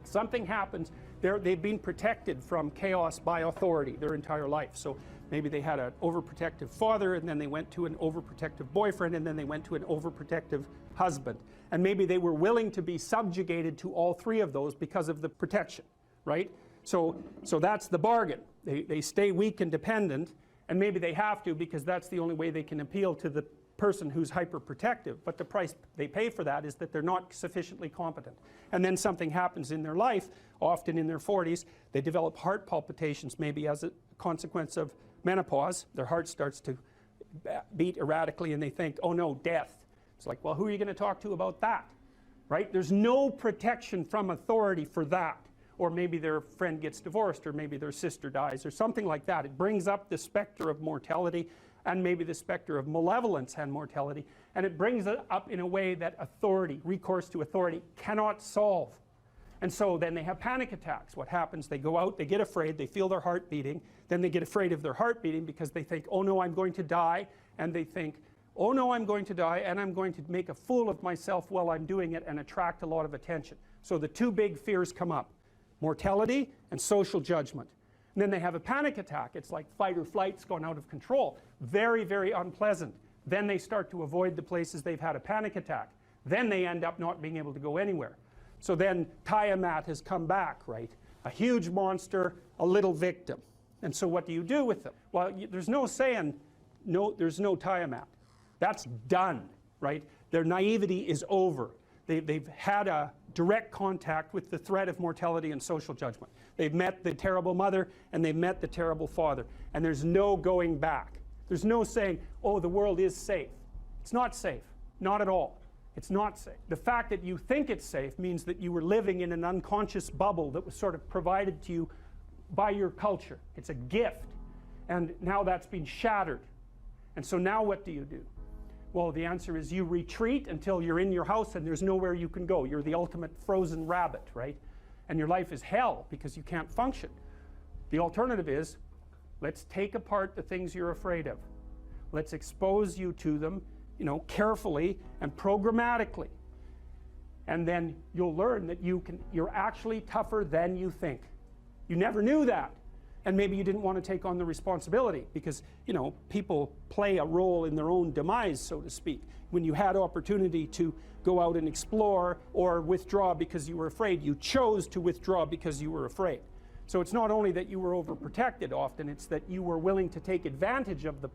Something happens. They've been protected from chaos by authority their entire life. So maybe they had an overprotective father, and then they went to an overprotective boyfriend, and then they went to an overprotective husband. And maybe they were willing to be subjugated to all three of those because of the protection, right? So that's the bargain. They stay weak and dependent, and maybe they have to, because that's the only way they can appeal to the person who's hyperprotective. But the price they pay for that is that they're not sufficiently competent. And then something happens in their life, often in their 40s. They develop heart palpitations, maybe as a consequence of menopause. Their heart starts to beat erratically, and they think, oh no, death. It's like, well, who are you going to talk to about that? Right? There's no protection from authority for that. Or maybe their friend gets divorced, or maybe their sister dies, or something like that. It brings up the specter of mortality, and maybe the specter of malevolence and mortality, and it brings it up in a way that authority, recourse to authority, cannot solve. And so then they have panic attacks. What happens? They go out, they get afraid, they feel their heart beating, then they get afraid of their heart beating because they think, oh no, I'm going to die, and they think, oh no, I'm going to die, and I'm going to make a fool of myself while I'm doing it and attract a lot of attention. So the two big fears come up: mortality and social judgment. And then they have a panic attack. It's like fight or flight's gone out of control. Very, very unpleasant. Then they start to avoid the places they've had a panic attack. Then they end up not being able to go anywhere. So then Tiamat has come back, right? A huge monster, a little victim. And so what do you do with them? Well, there's no saying, no, there's no Tiamat. That's done, right? Their naivety is over. They've had a direct contact with the threat of mortality and social judgment. They've met the terrible mother and they've met the terrible father. And there's no going back. There's no saying, oh, the world is safe. It's not safe. Not at all. It's not safe. The fact that you think it's safe means that you were living in an unconscious bubble that was sort of provided to you by your culture. It's a gift. And now that's been shattered. And so now what do you do? Well, the answer is you retreat until you're in your house and there's nowhere you can go. You're the ultimate frozen rabbit, right? And your life is hell because you can't function. The alternative is, let's take apart the things you're afraid of. Let's expose you to them, carefully and programmatically. And then you'll learn that you're actually tougher than you think. You never knew that. And maybe you didn't want to take on the responsibility because, people play a role in their own demise, so to speak. When you had opportunity to go out and explore or withdraw because you were afraid, you chose to withdraw because you were afraid. So it's not only that you were overprotected often, it's that you were willing to take advantage of the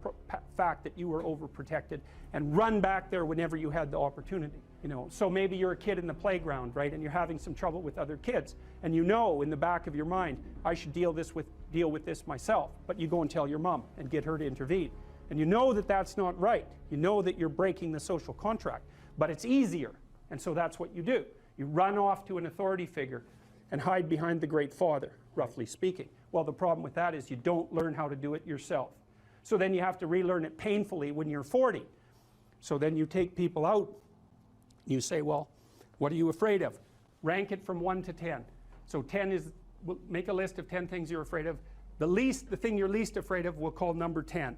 fact that you were overprotected and run back there whenever you had the opportunity. So maybe you're a kid in the playground, right, and you're having some trouble with other kids, and in the back of your mind, I should deal with this myself, but you go and tell your mom and get her to intervene. And you know that that's not right. You know that you're breaking the social contract, but it's easier, and so that's what you do. You run off to an authority figure and hide behind the Great Father, roughly speaking. Well, the problem with that is you don't learn how to do it yourself. So then you have to relearn it painfully when you're 40. So then you take people out, you say, well, what are you afraid of? Rank it from 1 to 10. So 10 is, make a list of 10 things you're afraid of. The thing you're least afraid of we'll call number 10.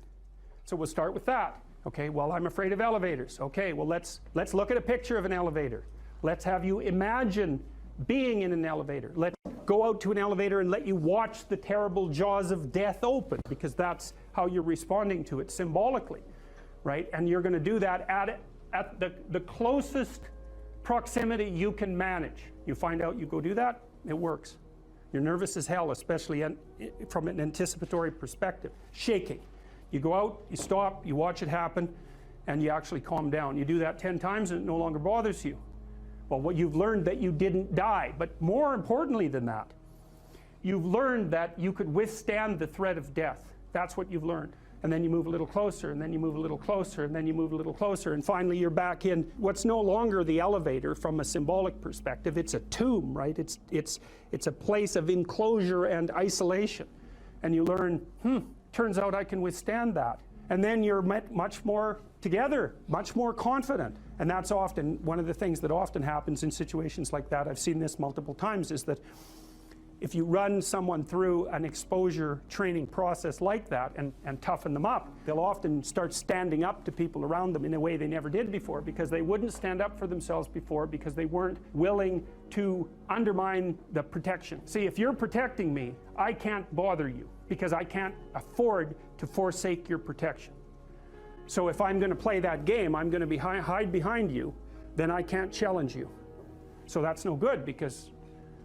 So we'll start with that. Okay, well, I'm afraid of elevators. Okay, well, let's look at a picture of an elevator. Let's have you imagine being in an elevator. Let's go out to an elevator and let you watch the terrible jaws of death open, because that's how you're responding to it symbolically, right? And you're going to do that at the closest proximity you can manage. You find out, you go do that, it works. You're nervous as hell, especially from an anticipatory perspective. Shaking. You go out, you stop, you watch it happen, and you actually calm down. You do that 10 times and it no longer bothers you. Well, what you've learned that you didn't die, but more importantly than that, you've learned that you could withstand the threat of death. That's what you've learned. And then you move a little closer, and then you move a little closer, and then you move a little closer, and finally you're back in what's no longer the elevator from a symbolic perspective. It's a tomb, right? It's a place of enclosure and isolation. And you learn, turns out I can withstand that. And then you're much more together, much more confident. And that's often one of the things that often happens in situations like that. I've seen this multiple times, is that if you run someone through an exposure training process like that and toughen them up, they'll often start standing up to people around them in a way they never did before, because they wouldn't stand up for themselves before because they weren't willing to undermine the protection. See, if you're protecting me, I can't bother you because I can't afford to forsake your protection. So if I'm going to play that game, I'm going to hide behind you, then I can't challenge you. So that's no good, because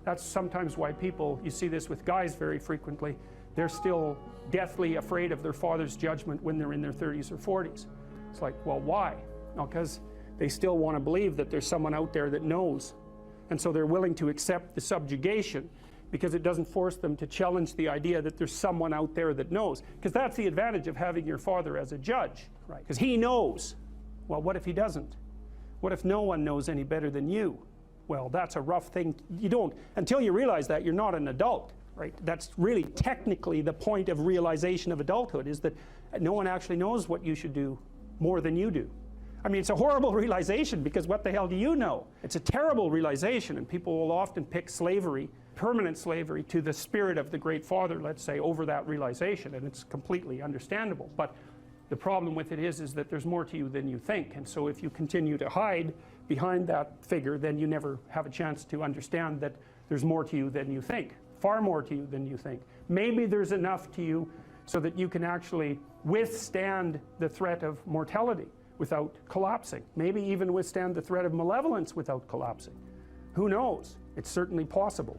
that's sometimes why people, you see this with guys very frequently, they're still deathly afraid of their father's judgment when they're in their 30s or 40s. It's like, well, why? Well, because they still want to believe that there's someone out there that knows. And so they're willing to accept the subjugation because it doesn't force them to challenge the idea that there's someone out there that knows. Because that's the advantage of having your father as a judge, right? Because he knows. Well, what if he doesn't? What if no one knows any better than you? Well, that's a rough thing. You don't, until you realize that, you're not an adult, right? That's really technically the point of realization of adulthood, is that no one actually knows what you should do more than you do. I mean, it's a horrible realization, because what the hell do you know? It's a terrible realization, and people will often pick slavery, permanent slavery, to the spirit of the Great Father, let's say, over that realization, and it's completely understandable. But the problem with it is that there's more to you than you think, and so if you continue to hide behind that figure, then you never have a chance to understand that there's more to you than you think, far more to you than you think. Maybe there's enough to you so that you can actually withstand the threat of mortality. without collapsing. Maybe even withstand the threat of malevolence without collapsing. Who knows? It's certainly possible.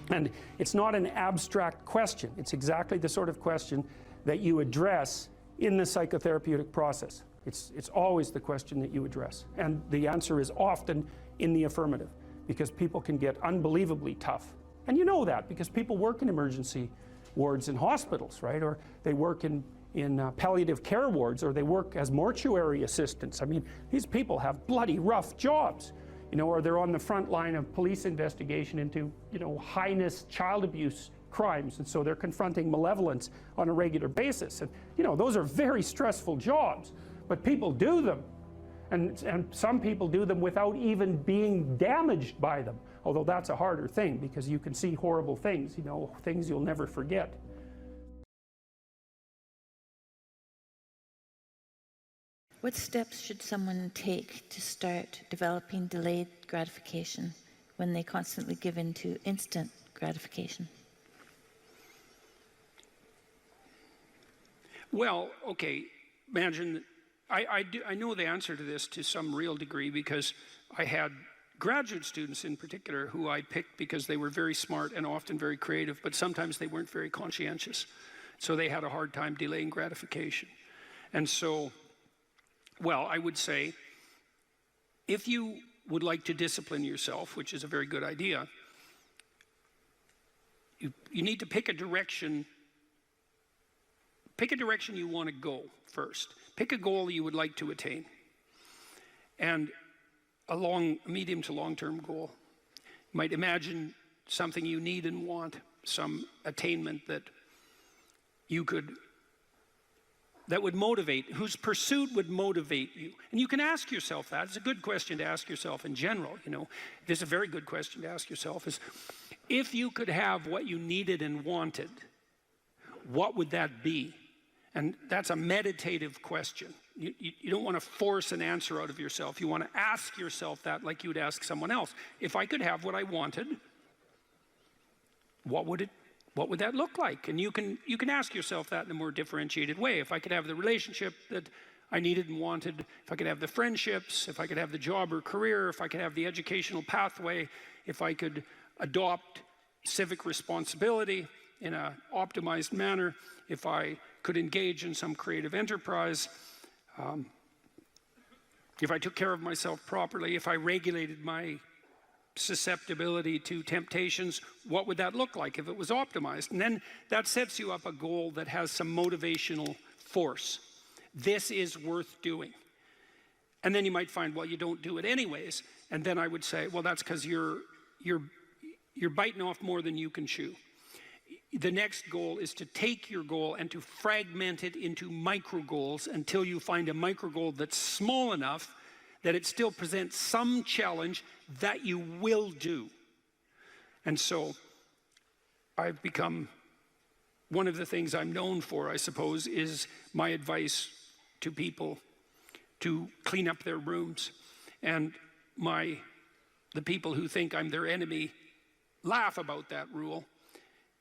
And it's not an abstract question. It's exactly the sort of question that you address in the psychotherapeutic process. It's always the question that you address. And the answer is often in the affirmative, because people can get unbelievably tough. And you know that because people work in emergency wards in hospitals, right? Or they work in palliative care wards, or they work as mortuary assistants. I mean, these people have bloody rough jobs, you know, or they're on the front line of police investigation into, you know, heinous child abuse crimes, and so they're confronting malevolence on a regular basis. And, you know, those are very stressful jobs, but people do them. And some people do them without even being damaged by them, although that's a harder thing because you can see horrible things, you know, things you'll never forget. What steps should someone take to start developing delayed gratification when they constantly give in to instant gratification? Well, okay, imagine, I know the answer to this to some real degree because I had graduate students in particular who I picked because they were very smart and often very creative, but sometimes they weren't very conscientious. So they had a hard time delaying gratification. And so, well, I would say, if you would like to discipline yourself, which is a very good idea, you need to pick a direction you want to go first. Pick a goal you would like to attain. And a medium to long-term goal. You might imagine something you need and want, some attainment that would motivate, whose pursuit would motivate you. And you can ask yourself that. It's a good question to ask yourself in general, you know. It's a very good question to ask yourself is, if you could have what you needed and wanted, what would that be? And that's a meditative question. You don't want to force an answer out of yourself. You want to ask yourself that like you would ask someone else. If I could have what I wanted, what would that look like? And you can ask yourself that in a more differentiated way. If I could have the relationship that I needed and wanted, if I could have the friendships, if I could have the job or career, if I could have the educational pathway, if I could adopt civic responsibility in an optimized manner, if I could engage in some creative enterprise, if I took care of myself properly, if I regulated my susceptibility to temptations, what would that look like if it was optimized? And then that sets you up a goal that has some motivational force. This is worth doing. And then you might find, well, you don't do it anyways. And then I would say, well, that's because you're biting off more than you can chew. The next goal is to take your goal and to fragment it into micro goals until you find a micro goal that's small enough that it still presents some challenge that you will do. And so I've become, one of the things I'm known for, I suppose, is my advice to people to clean up their rooms. And the people who think I'm their enemy laugh about that rule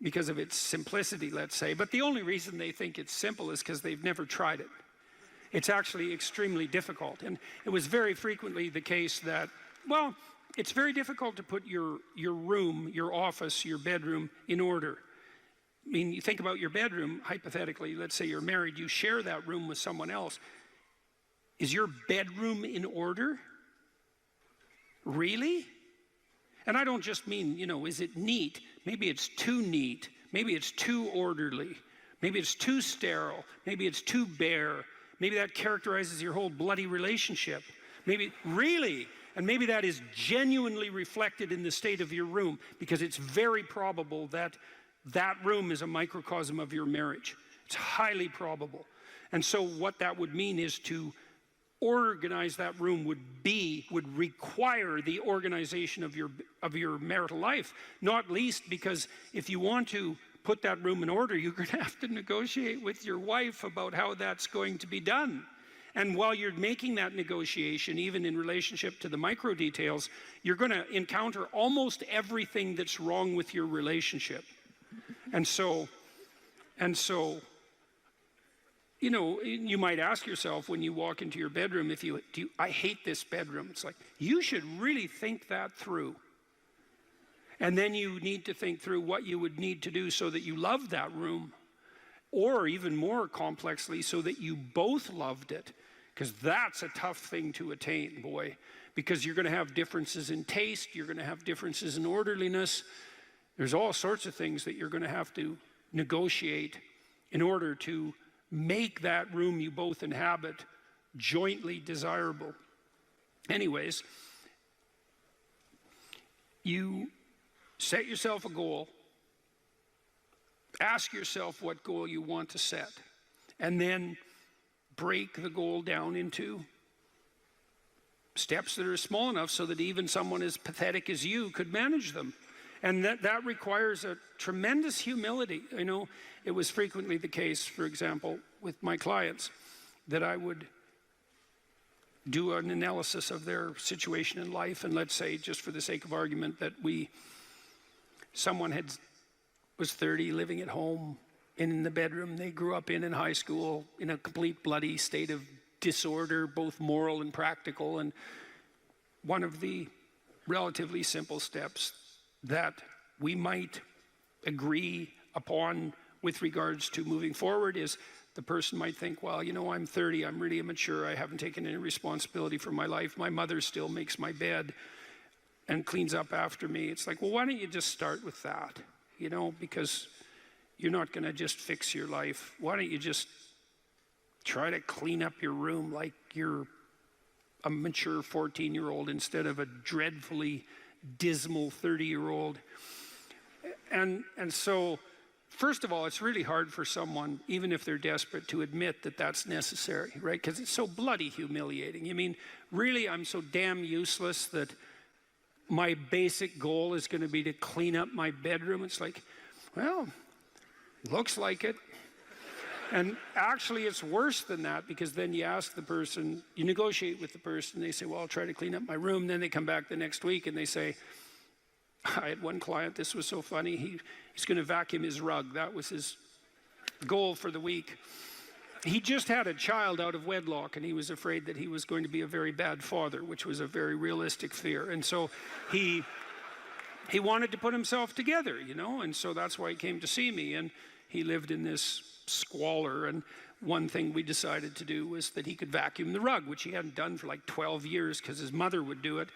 because of its simplicity, let's say. But the only reason they think it's simple is because they've never tried it. It's actually extremely difficult. And it was very frequently the case that, well, it's very difficult to put your room, your office, your bedroom in order. I mean, you think about your bedroom, hypothetically, let's say you're married, you share that room with someone else. Is your bedroom in order? Really? And I don't just mean, you know, is it neat? Maybe it's too neat. Maybe it's too orderly. Maybe it's too sterile. Maybe it's too bare. Maybe that characterizes your whole bloody relationship. Maybe, really? And maybe that is genuinely reflected in the state of your room, because it's very probable that that room is a microcosm of your marriage. It's highly probable. And so what that would mean is to organize that room would require the organization of your marital life, not least because if you want to put that room in order, you're going to have to negotiate with your wife about how that's going to be done. And while you're making that negotiation, even in relationship to the micro details, you're going to encounter almost everything that's wrong with your relationship. And so you know, you might ask yourself when you walk into your bedroom, I hate this bedroom. It's like, you should really think that through. And then you need to think through what you would need to do so that you love that room, or even more complexly, so that you both loved it. Because that's a tough thing to attain, boy. Because you're going to have differences in taste, you're going to have differences in orderliness. There's all sorts of things that you're going to have to negotiate in order to make that room you both inhabit jointly desirable. Anyways, you set yourself a goal, ask yourself what goal you want to set, and then break the goal down into steps that are small enough so that even someone as pathetic as you could manage them. And that requires a tremendous humility. I know it was frequently the case, for example, with my clients, that I would do an analysis of their situation in life, and let's say, just for the sake of argument, that someone was 30, living at home, in the bedroom they grew up in high school, in a complete bloody state of disorder, both moral and practical. And one of the relatively simple steps that we might agree upon with regards to moving forward is, the person might think, well, you know, I'm 30, I'm really immature, I haven't taken any responsibility for my life, my mother still makes my bed and cleans up after me. It's like, well, why don't you just start with that? You know, because you're not going to just fix your life. Why don't you just try to clean up your room like you're a mature 14-year-old instead of a dreadfully dismal 30-year-old. And so, first of all, it's really hard for someone, even if they're desperate, to admit that that's necessary, right? Because it's so bloody humiliating. I mean, really, I'm so damn useless that my basic goal is going to be to clean up my bedroom. It's like, well, looks like it. And actually, it's worse than that, because then you ask the person, you negotiate with the person, they say, well, I'll try to clean up my room. Then they come back the next week and they say, I had one client, this was so funny, he's going to vacuum his rug. That was his goal for the week. He just had a child out of wedlock, and he was afraid that he was going to be a very bad father, which was a very realistic fear. And so he wanted to put himself together, you know, and so that's why he came to see me. And he lived in this squalor, and one thing we decided to do was that he could vacuum the rug, which he hadn't done for like 12 years because his mother would do it.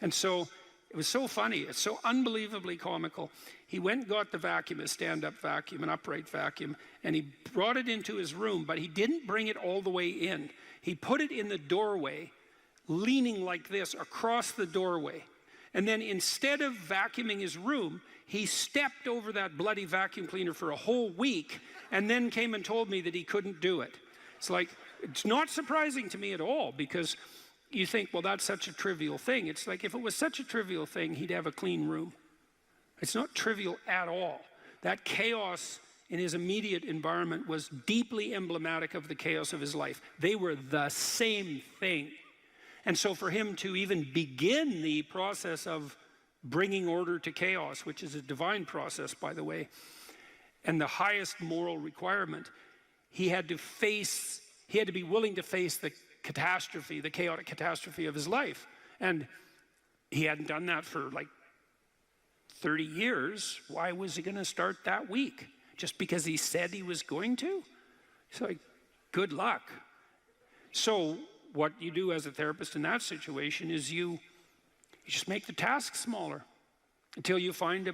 And so it was so funny, it's so unbelievably comical. He went and got the vacuum, a stand-up vacuum, an upright vacuum, and he brought it into his room, but he didn't bring it all the way in. He put it in the doorway, leaning like this across the doorway. And then instead of vacuuming his room, he stepped over that bloody vacuum cleaner for a whole week and then came and told me that he couldn't do it. It's like, it's not surprising to me at all, because you think, well, that's such a trivial thing. It's like, if it was such a trivial thing, he'd have a clean room. It's not trivial at all. That chaos in his immediate environment was deeply emblematic of the chaos of his life. They were the same thing. And so for him to even begin the process of bringing order to chaos, which is a divine process, by the way, and the highest moral requirement, he had to be willing to face the catastrophe, the chaotic catastrophe of his life. And he hadn't done that for like 30 years. Why was he going to start that week? Just because he said he was going to? It's like, good luck. So what you do as a therapist in that situation is you just make the task smaller until you find a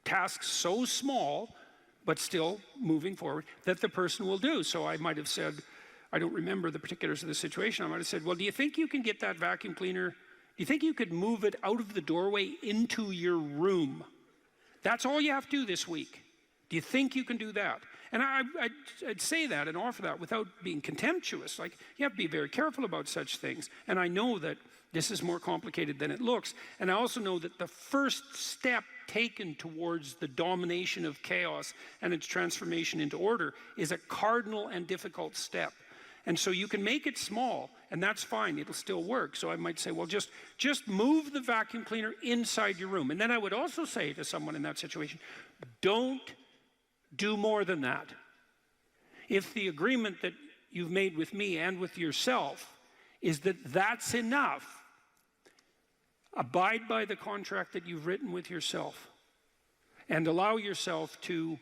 task so small, but still moving forward, that the person will do. So I might have said, I don't remember the particulars of the situation, I might have said, well, do you think you can get that vacuum cleaner, do you think you could move it out of the doorway into your room? That's all you have to do this week. Do you think you can do that? And I'd say that and offer that without being contemptuous. Like, you have to be very careful about such things. And I know that this is more complicated than it looks. And I also know that the first step taken towards the domination of chaos and its transformation into order is a cardinal and difficult step. And so you can make it small, and that's fine, it'll still work. So I might say, well, just move the vacuum cleaner inside your room. And then I would also say to someone in that situation, don't do more than that. If the agreement that you've made with me and with yourself is that that's enough. Abide by the contract that you've written with yourself and allow yourself to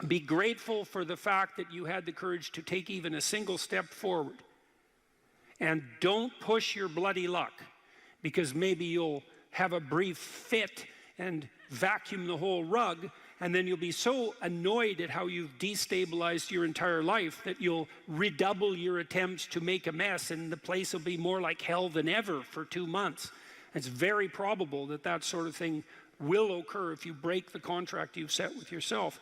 be grateful for the fact that you had the courage to take even a single step forward. And don't push your bloody luck, because maybe you'll have a brief fit and vacuum the whole rug, and then you'll be so annoyed at how you've destabilized your entire life that you'll redouble your attempts to make a mess, and the place will be more like hell than ever for 2 months. It's very probable that that sort of thing will occur if you break the contract you've set with yourself.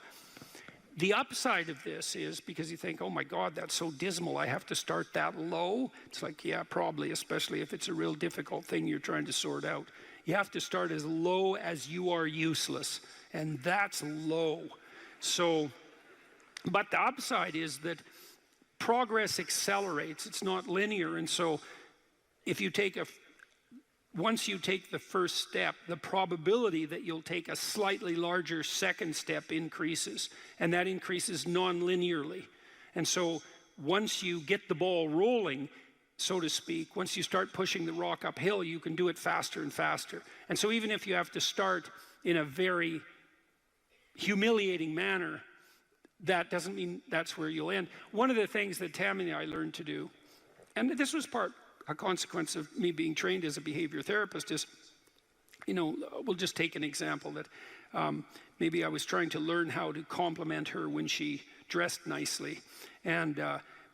The upside of this is, because you think, oh my God, that's so dismal, I have to start that low. It's like, yeah, probably, especially if it's a real difficult thing you're trying to sort out. You have to start as low as you are useless, and that's low. So, but the upside is that progress accelerates. It's not linear, and so if you take once you take the first step, the probability that you'll take a slightly larger second step increases, and that increases non-linearly. And so once you get the ball rolling, so to speak, once you start pushing the rock uphill, you can do it faster and faster. And so even if you have to start in a very humiliating manner, that doesn't mean that's where you'll end. One of the things that Tammy and I learned to do, and this was a consequence of me being trained as a behavior therapist, is, you know, we'll just take an example that maybe I was trying to learn how to compliment her when she dressed nicely. And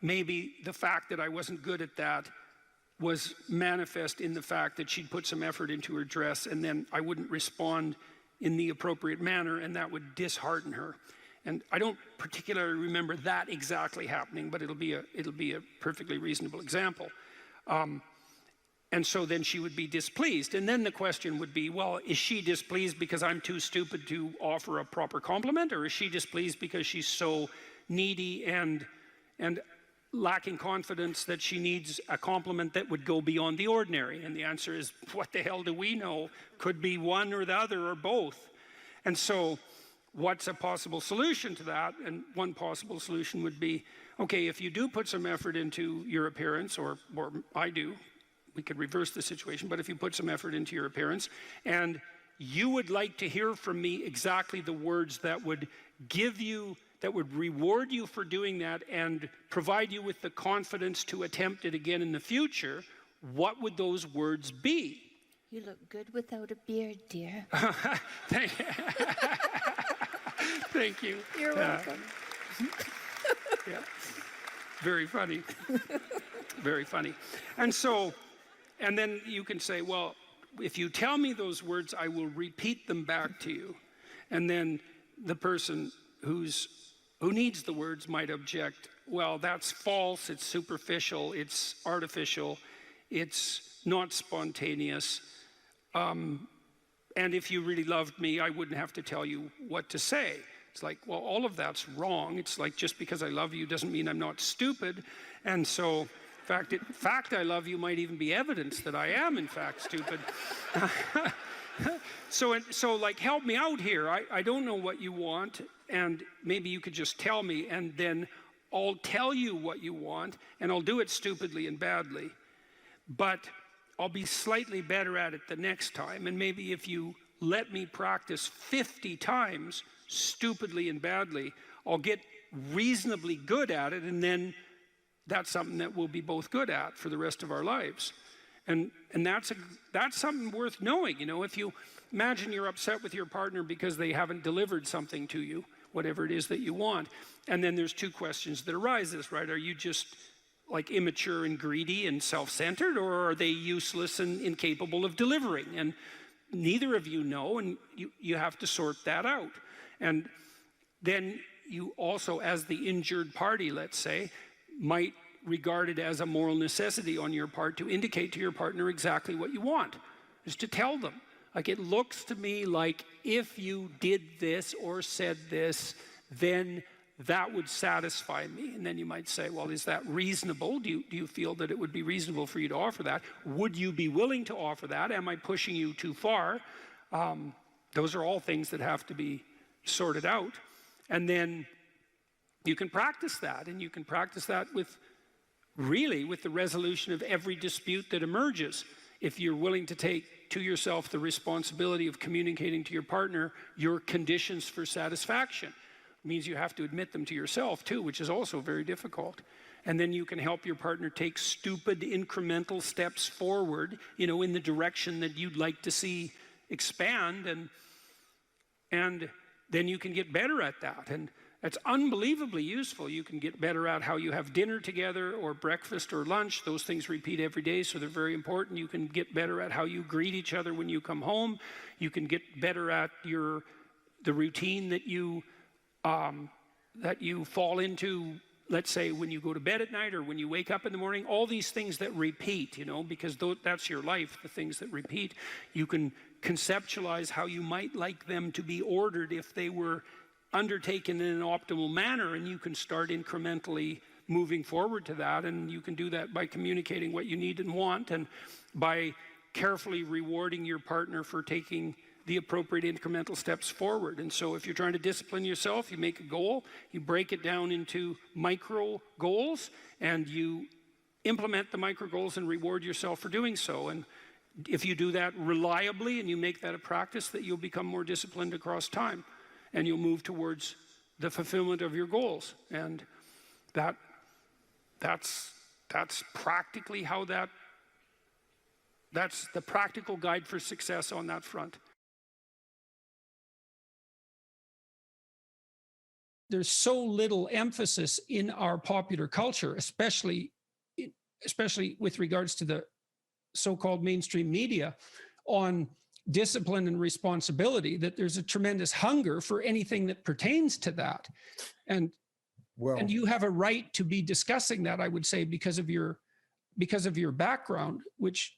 maybe the fact that I wasn't good at that was manifest in the fact that she'd put some effort into her dress, and then I wouldn't respond in the appropriate manner, and that would dishearten her. And I don't particularly remember that exactly happening, but it'll be a perfectly reasonable example. And so then she would be displeased. And then the question would be, well, is she displeased because I'm too stupid to offer a proper compliment? Or is she displeased because she's so needy and lacking confidence that she needs a compliment that would go beyond the ordinary? And the answer is, what the hell do we know? Could be one or the other or both. And so what's a possible solution to that? And one possible solution would be, okay, if you do put some effort into your appearance, or I do, we could reverse the situation, but if you put some effort into your appearance, and you would like to hear from me exactly the words that would give you, that would reward you for doing that and provide you with the confidence to attempt it again in the future, what would those words be? You look good without a beard, dear. Thank you. You're welcome. Yeah. Very funny. Very funny. And so, and then you can say, well, if you tell me those words, I will repeat them back to you. And then the person who needs the words might object, well, that's false, it's superficial, it's artificial, it's not spontaneous. And if you really loved me, I wouldn't have to tell you what to say. It's like, well, all of that's wrong. It's like, just because I love you doesn't mean I'm not stupid. And so, in fact, I love you might even be evidence that I am, in fact, stupid. So like, help me out here. I don't know what you want, and maybe you could just tell me, and then I'll tell you what you want, and I'll do it stupidly and badly. But I'll be slightly better at it the next time, and maybe if you let me practice 50 times, stupidly and badly, I'll get reasonably good at it, and then that's something that we'll be both good at for the rest of our lives. And that's something worth knowing. You know, if you imagine you're upset with your partner because they haven't delivered something to you, whatever it is that you want, and then there's two questions that arises, right? Are you just like immature and greedy and self-centered, or are they useless and incapable of delivering? And neither of you know, and you have to sort that out. And then you also, as the injured party, let's say, might regard it as a moral necessity on your part to indicate to your partner exactly what you want, is to tell them. Like, it looks to me like if you did this or said this, then that would satisfy me. And then you might say, well, is that reasonable? Do you feel that it would be reasonable for you to offer that? Would you be willing to offer that? Am I pushing you too far? Those are all things that have to be sorted out. And then You can practice that, and you can practice that with the resolution of every dispute that emerges. If you're willing to take to yourself the responsibility of communicating to your partner your conditions for satisfaction. It means you have to admit them to yourself too, which is also very difficult. And then you can help your partner take stupid incremental steps forward, you know, in the direction that you'd like to see expand, and then you can get better at that. And that's unbelievably useful. You can get better at how you have dinner together, or breakfast or lunch. Those things repeat every day, so they're very important. You can get better at how you greet each other when you come home. You can get better at the routine that you fall into, let's say, when you go to bed at night or when you wake up in the morning. All these things that repeat, you know, because that's your life, the things that repeat. You can conceptualize how you might like them to be ordered if they were undertaken in an optimal manner, and you can start incrementally moving forward to that. And you can do that by communicating what you need and want, and by carefully rewarding your partner for taking the appropriate incremental steps forward. And so if you're trying to discipline yourself, you make a goal, you break it down into micro goals, and you implement the micro goals and reward yourself for doing so. And if you do that reliably and you make that a practice, that you'll become more disciplined across time, and you'll move towards the fulfillment of your goals. And that's practically how that's the practical guide for success on that front. There's so little emphasis in our popular culture, especially with regards to the so-called mainstream media, on discipline and responsibility, that there's a tremendous hunger for anything that pertains to that. And you have a right to be discussing that, I would say, because of your background, which,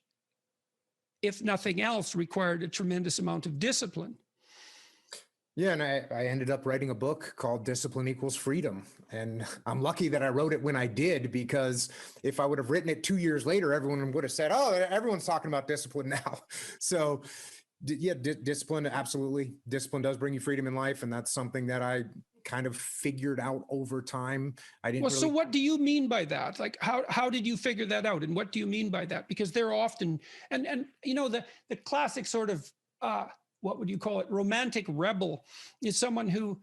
if nothing else, required a tremendous amount of discipline. Yeah, and I ended up writing a book called Discipline Equals Freedom. And I'm lucky that I wrote it when I did, because if I would have written it 2 years later, everyone would have said, oh, everyone's talking about discipline now. So yeah, discipline, absolutely. Discipline does bring you freedom in life. And that's something that I kind of figured out over time. So what do you mean by that? Like, how did you figure that out? And what do you mean by that? Because they're often, and you know, the classic sort of, what would you call it? Romantic rebel is someone who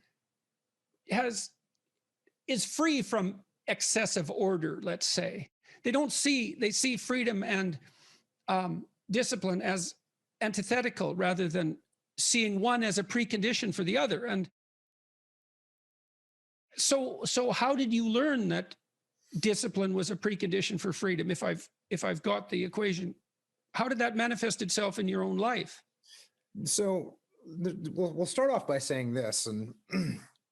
is free from excessive order, let's say. They see freedom and discipline as antithetical, rather than seeing one as a precondition for the other. And so how did you learn that discipline was a precondition for freedom? If I've got the equation, how did that manifest itself in your own life? So we'll start off by saying this. And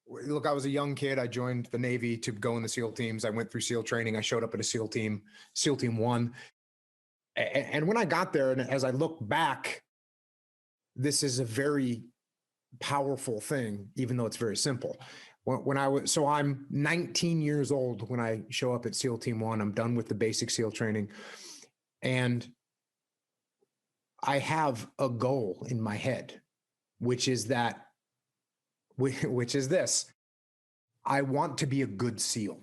look, I was a young kid. I joined the Navy to go in the SEAL teams. I went through SEAL training. I showed up at a SEAL team 1. And when I got there, and as I look back, this is a very powerful thing, even though it's very simple. I'm 19 years old when I show up at SEAL Team 1. I'm done with the basic SEAL training. And I have a goal in my head, which is this. I want to be a good SEAL.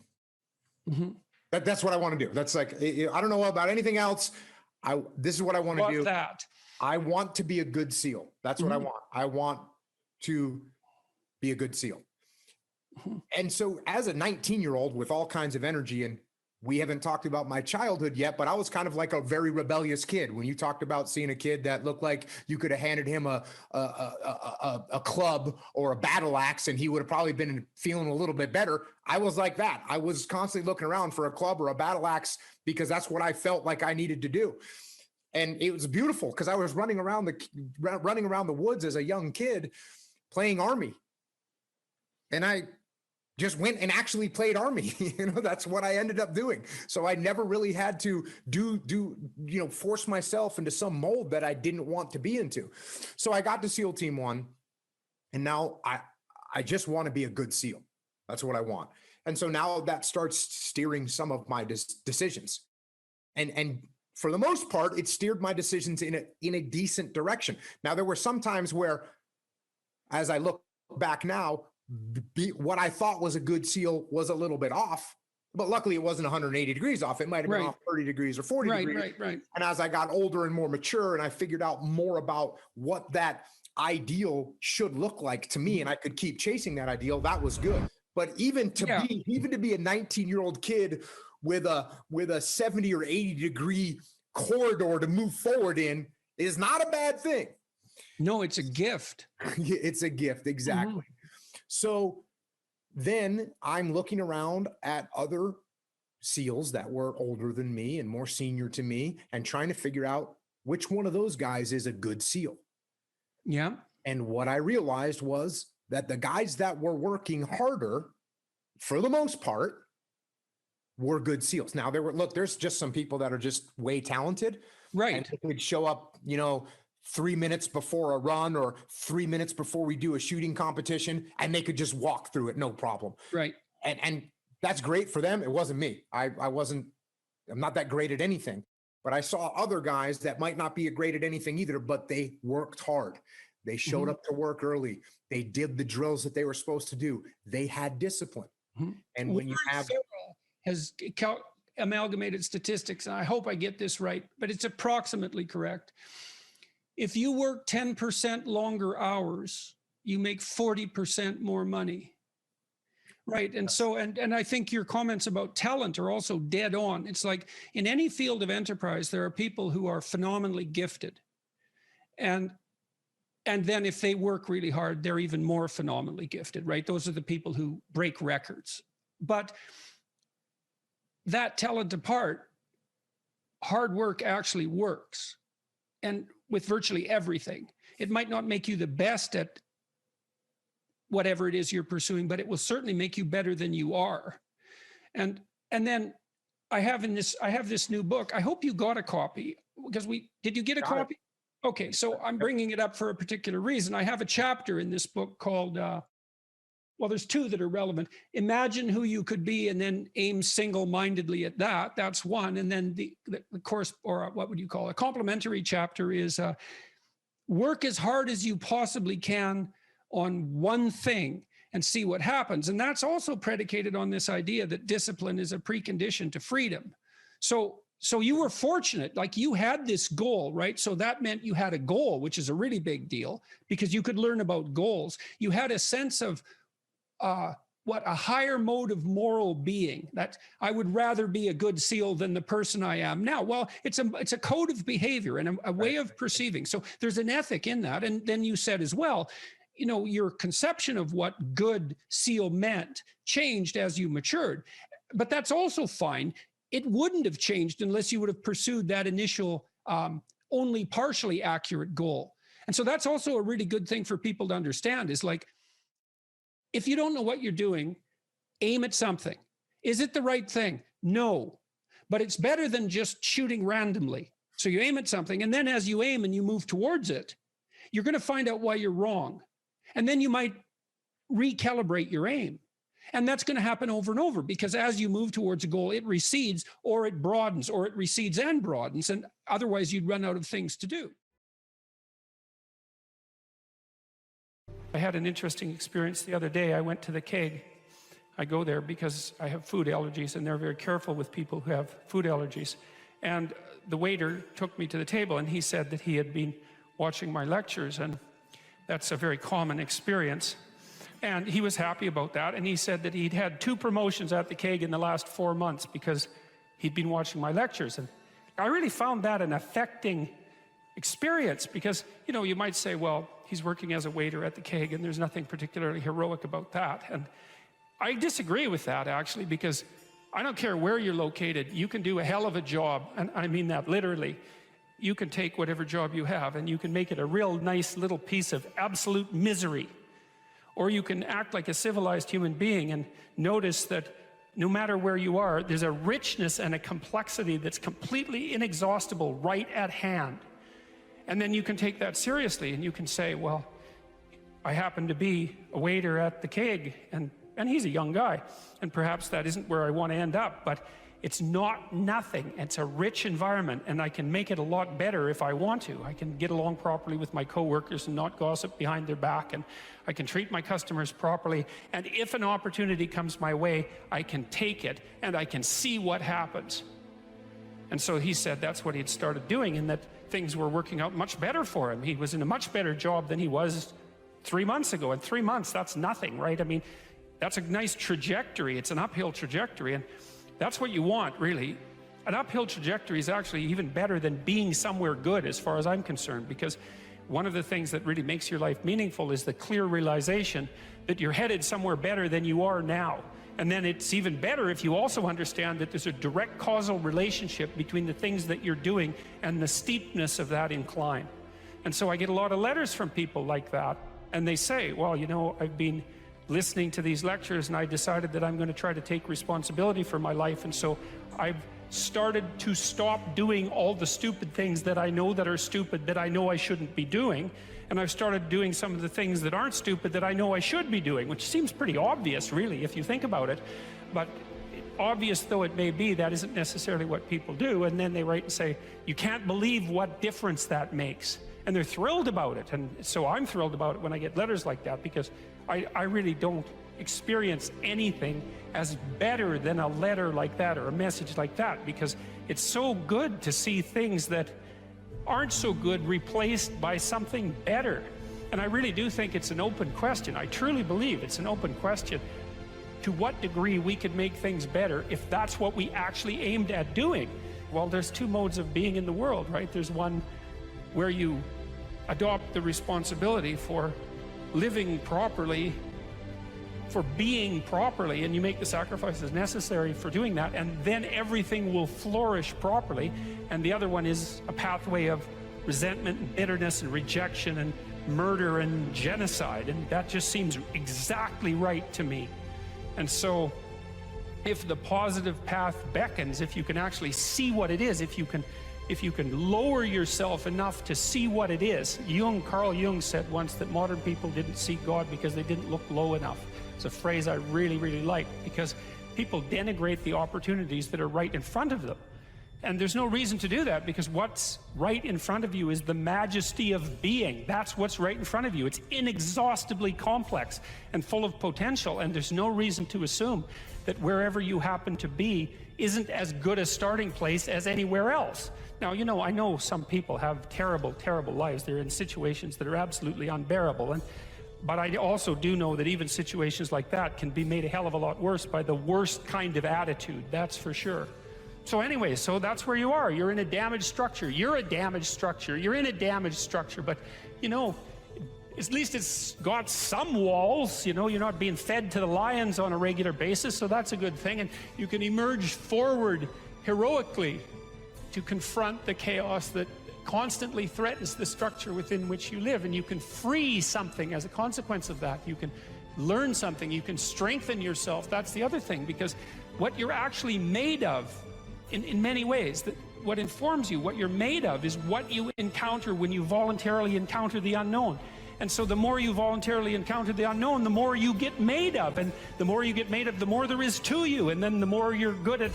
Mm-hmm. That's what I want to do. That's like, I don't know about anything else. This is what I want to do. I want to be a good SEAL. That's what I want. I want to be a good SEAL. Mm-hmm. And so as a 19-year-old with all kinds of energy, and we haven't talked about my childhood yet, but I was kind of like a very rebellious kid. When you talked about seeing a kid that looked like you could have handed him a club or a battle axe, and he would have probably been feeling a little bit better. I was like that. I was constantly looking around for a club or a battle axe, because that's what I felt like I needed to do. And it was beautiful, because I was running around the woods as a young kid playing Army. And I just went and actually played Army. That's what I ended up doing. So I never really had to force myself into some mold that I didn't want to be into. So I got to SEAL Team 1, and now I just want to be a good SEAL. That's what I want. And so now that starts steering some of my decisions. And for the most part, it steered my decisions in a decent direction. Now, there were some times where, as I look back now, what I thought was a good seal was a little bit off, but luckily it wasn't 180 degrees off. It might have been off 30 degrees or 40 degrees. Right. And as I got older and more mature and I figured out more about what that ideal should look like to me, and I could keep chasing that ideal, that was good. But even to be a 19-year-old kid with a 70 or 80 degree corridor to move forward in is not a bad thing. No, it's a gift. It's a gift, exactly. So then I'm looking around at other SEALs that were older than me and more senior to me and trying to figure out which one of those guys is a good SEAL. Yeah. And what I realized was that the guys that were working harder, for the most part, were good SEALs. Now there's just some people that are just way talented. Right. And they could show up, 3 minutes before a run or 3 minutes before we do a shooting competition, and they could just walk through it, no problem. Right. And that's great for them. It wasn't me. I'm not that great at anything, but I saw other guys that might not be great at anything either, but they worked hard. They showed up to work early. They did the drills that they were supposed to do. They had discipline. And when you have has amalgamated statistics, and I hope I get this right, but it's approximately correct. If you work 10% longer hours, you make 40% more money. Right. And so, and I think your comments about talent are also dead on. It's like in any field of enterprise, there are people who are phenomenally gifted. And then if they work really hard, they're even more phenomenally gifted, right? Those are the people who break records. But that talent apart, hard work actually works. And with virtually everything, it might not make you the best at whatever it is you're pursuing, but it will certainly make you better than you are. And then I have this new book. I hope you got a copy, because did you get a copy? Okay, so I'm bringing it up for a particular reason. I have a chapter in this book called, there's two that are relevant. Imagine who you could be and then aim single-mindedly at that. That's one. And then the course, or what would you call it? A complementary chapter is work as hard as you possibly can on one thing and see what happens. And that's also predicated on this idea that discipline is a precondition to freedom. So you were fortunate, like you had this goal, right? So that meant you had a goal, which is a really big deal because you could learn about goals. You had a sense of a higher mode of moral being, that I would rather be a good SEAL than the person I am now. Well, it's a code of behavior and a way of perceiving. So there's an ethic in that. And then you said as well, your conception of what good SEAL meant changed as you matured, but that's also fine. It wouldn't have changed unless you would have pursued that initial, only partially accurate goal. And so that's also a really good thing for people to understand is like, if you don't know what you're doing, aim at something. Is it the right thing? No, but it's better than just shooting randomly. So you aim at something, and then as you aim and you move towards it, you're going to find out why you're wrong. And then you might recalibrate your aim. And that's going to happen over and over because as you move towards a goal, it recedes or it broadens or it recedes and broadens. And otherwise you'd run out of things to do. I had an interesting experience the other day. I went to the keg. I go there because I have food allergies, and they're very careful with people who have food allergies. And the waiter took me to the table, and he said that he had been watching my lectures, and that's a very common experience. And he was happy about that, and he said that he'd had 2 promotions at the keg in the last 4 months because he'd been watching my lectures. And I really found that an affecting experience because, you might say, well, he's working as a waiter at the keg and there's nothing particularly heroic about that. And I disagree with that, actually, because I don't care where you're located. You can do a hell of a job, and I mean that literally. You can take whatever job you have and you can make it a real nice little piece of absolute misery. Or you can act like a civilized human being and notice that no matter where you are, there's a richness and a complexity that's completely inexhaustible right at hand. And then you can take that seriously and you can say, well, I happen to be a waiter at the keg and he's a young guy, and perhaps that isn't where I want to end up, but it's not nothing. It's a rich environment, and I can make it a lot better if I want to. I can get along properly with my coworkers and not gossip behind their back, and I can treat my customers properly. And if an opportunity comes my way, I can take it and I can see what happens. And so he said that's what he'd started doing, and that things were working out much better for him. He was in a much better job than he was 3 months ago. And 3 months, that's nothing, right? I mean, that's a nice trajectory. It's an uphill trajectory, and that's what you want, really. An uphill trajectory is actually even better than being somewhere good, as far as I'm concerned, because one of the things that really makes your life meaningful is the clear realization that you're headed somewhere better than you are now. And then it's even better if you also understand that there's a direct causal relationship between the things that you're doing and the steepness of that incline. And so I get a lot of letters from people like that, and they say, well, you know, I've been listening to these lectures and I decided that I'm going to try to take responsibility for my life, and so I've started to stop doing all the stupid things that I know that are stupid, that I know I shouldn't be doing, and I've started doing some of the things that aren't stupid that I know I should be doing, which seems pretty obvious, really, if you think about it. But obvious though it may be, that isn't necessarily what people do. And then they write and say, you can't believe what difference that makes. And they're thrilled about it. And so I'm thrilled about it when I get letters like that, because I really don't experience anything as better than a letter like that or a message like that, because it's so good to see things that aren't so good replaced by something better. And I really do think it's an open question. I truly believe it's an open question to what degree we could make things better if that's what we actually aimed at doing. Well, there's two modes of being in the world, right? There's one where you adopt the responsibility for living properly, for being properly, and you make the sacrifices necessary for doing that, and then everything will flourish properly. And the other one is a pathway of resentment and bitterness and rejection and murder and genocide, and that just seems exactly right to me. And so if the positive path beckons, if you can actually see what it is, if you can lower yourself enough to see what it is. Carl Jung said once that modern people didn't see God because they didn't look low enough. It's a phrase I really, really like, because people denigrate the opportunities that are right in front of them. And there's no reason to do that, because what's right in front of you is the majesty of being. That's what's right in front of you. It's inexhaustibly complex and full of potential, and there's no reason to assume that wherever you happen to be isn't as good a starting place as anywhere else. Now, you know, I know some people have terrible, terrible lives. They're in situations that are absolutely unbearable. But I also do know that even situations like that can be made a hell of a lot worse by the worst kind of attitude, that's for sure. So anyway, so that's where you are. You're in a damaged structure. You're a damaged structure. You're in a damaged structure. But, you know, at least it's got some walls. You know, you're not being fed to the lions on a regular basis, so that's a good thing. And you can emerge forward heroically to confront the chaos that constantly threatens the structure within which you live. And you can free something as a consequence of that. You can learn something. You can strengthen yourself. That's the other thing, because what you're actually made of, in many ways, what informs you, what you're made of, is what you encounter when you voluntarily encounter the unknown. And so the more you voluntarily encounter the unknown, the more you get made of. And the more you get made of, the more there is to you. And then the more you're good at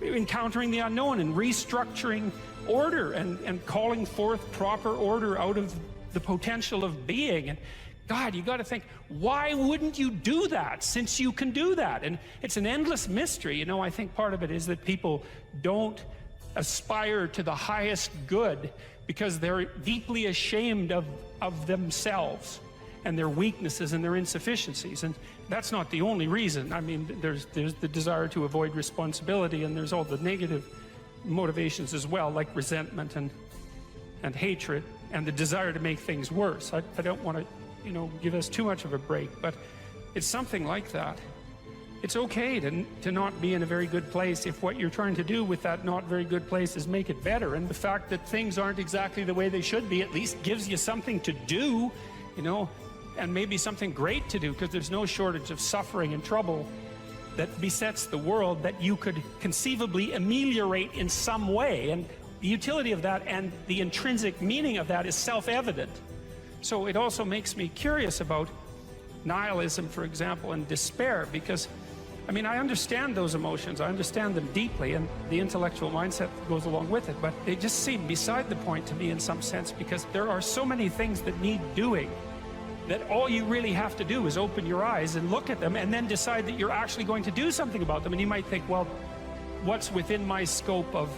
encountering the unknown and restructuring order and calling forth proper order out of the potential of being. And God, you got to think, why wouldn't you do that, since you can do that? And it's an endless mystery. You know, I think part of it is that people don't aspire to the highest good because they're deeply ashamed of themselves and their weaknesses and their insufficiencies. And that's not the only reason. I mean, there's the desire to avoid responsibility, and there's all the negative motivations as well, like resentment and hatred and the desire to make things worse. I don't want to, you know, give us too much of a break, but it's something like that. It's okay to not be in a very good place if what you're trying to do with that not very good place is make it better. And the fact that things aren't exactly the way they should be at least gives you something to do, you know, and maybe something great to do, because there's no shortage of suffering and trouble that besets the world that you could conceivably ameliorate in some way. And the utility of that and the intrinsic meaning of that is self-evident. So it also makes me curious about nihilism, for example, and despair, because I mean, I understand those emotions. I understand them deeply, and the intellectual mindset that goes along with it, but they just seem beside the point to me in some sense, because there are so many things that need doing that all you really have to do is open your eyes and look at them and then decide that you're actually going to do something about them. And you might think, well, what's within my scope of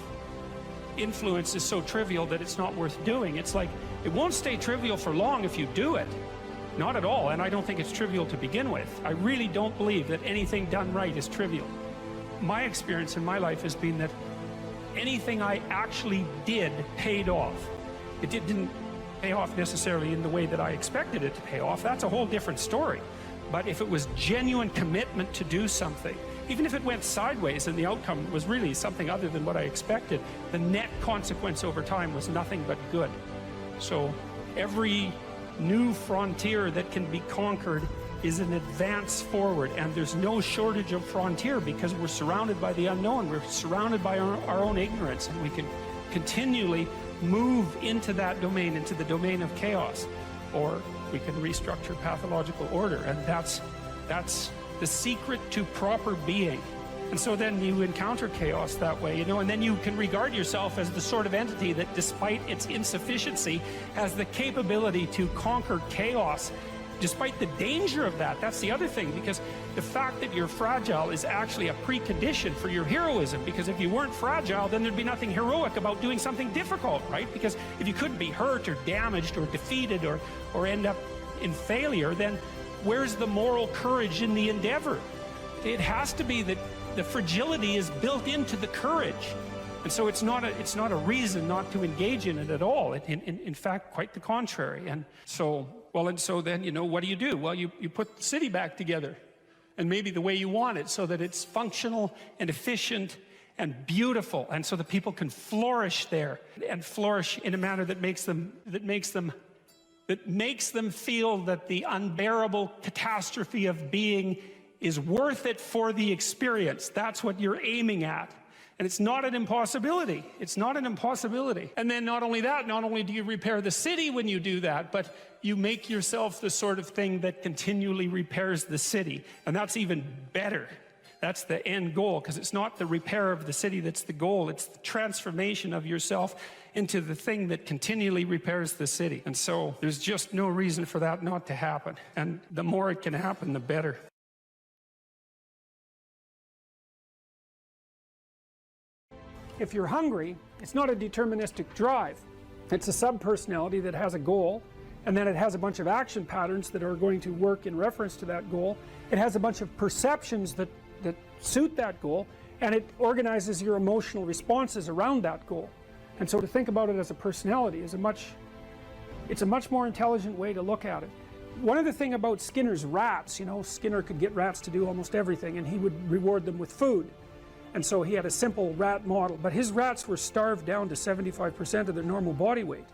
influence is so trivial that it's not worth doing. It's like, it won't stay trivial for long if you do it. Not at all, and I don't think it's trivial to begin with. I really don't believe that anything done right is trivial. My experience in my life has been that anything I actually did paid off. It didn't pay off necessarily in the way that I expected it to pay off. That's a whole different story. But if it was genuine commitment to do something, even if it went sideways and the outcome was really something other than what I expected, the net consequence over time was nothing but good. So every new frontier that can be conquered is an advance forward, and there's no shortage of frontier because we're surrounded by the unknown. We're surrounded by our own ignorance, and we can continually move into that domain, into the domain of chaos, or we can restructure pathological order, and that's the secret to proper being. And so then you encounter chaos that way, you know, and then you can regard yourself as the sort of entity that, despite its insufficiency, has the capability to conquer chaos, despite the danger of that. That's the other thing, because the fact that you're fragile is actually a precondition for your heroism, because if you weren't fragile, then there'd be nothing heroic about doing something difficult, right? Because if you couldn't be hurt or damaged or defeated or end up in failure, then where's the moral courage in the endeavor? It has to be that the fragility is built into the courage. And so it's not a reason not to engage in it at all. In fact, quite the contrary. And so then, you know, what do? Well, you put the city back together, and maybe the way you want it, so that it's functional and efficient and beautiful, and so that people can flourish there, and flourish in a manner that makes them feel that the unbearable catastrophe of being is worth it for the experience. That's what you're aiming at. And it's not an impossibility. It's not an impossibility. And then not only that, not only do you repair the city when you do that, but you make yourself the sort of thing that continually repairs the city. And that's even better. That's the end goal, because it's not the repair of the city that's the goal. It's the transformation of yourself into the thing that continually repairs the city. And so there's just no reason for that not to happen. And the more it can happen, the better. If you're hungry, it's not a deterministic drive. It's a subpersonality that has a goal, and then it has a bunch of action patterns that are going to work in reference to that goal. It has a bunch of perceptions that suit that goal, and it organizes your emotional responses around that goal. And so to think about it as a personality is it's a much more intelligent way to look at it. One other thing about Skinner's rats, you know, Skinner could get rats to do almost everything, and he would reward them with food. And so he had a simple rat model, but his rats were starved down to 75% of their normal body weight.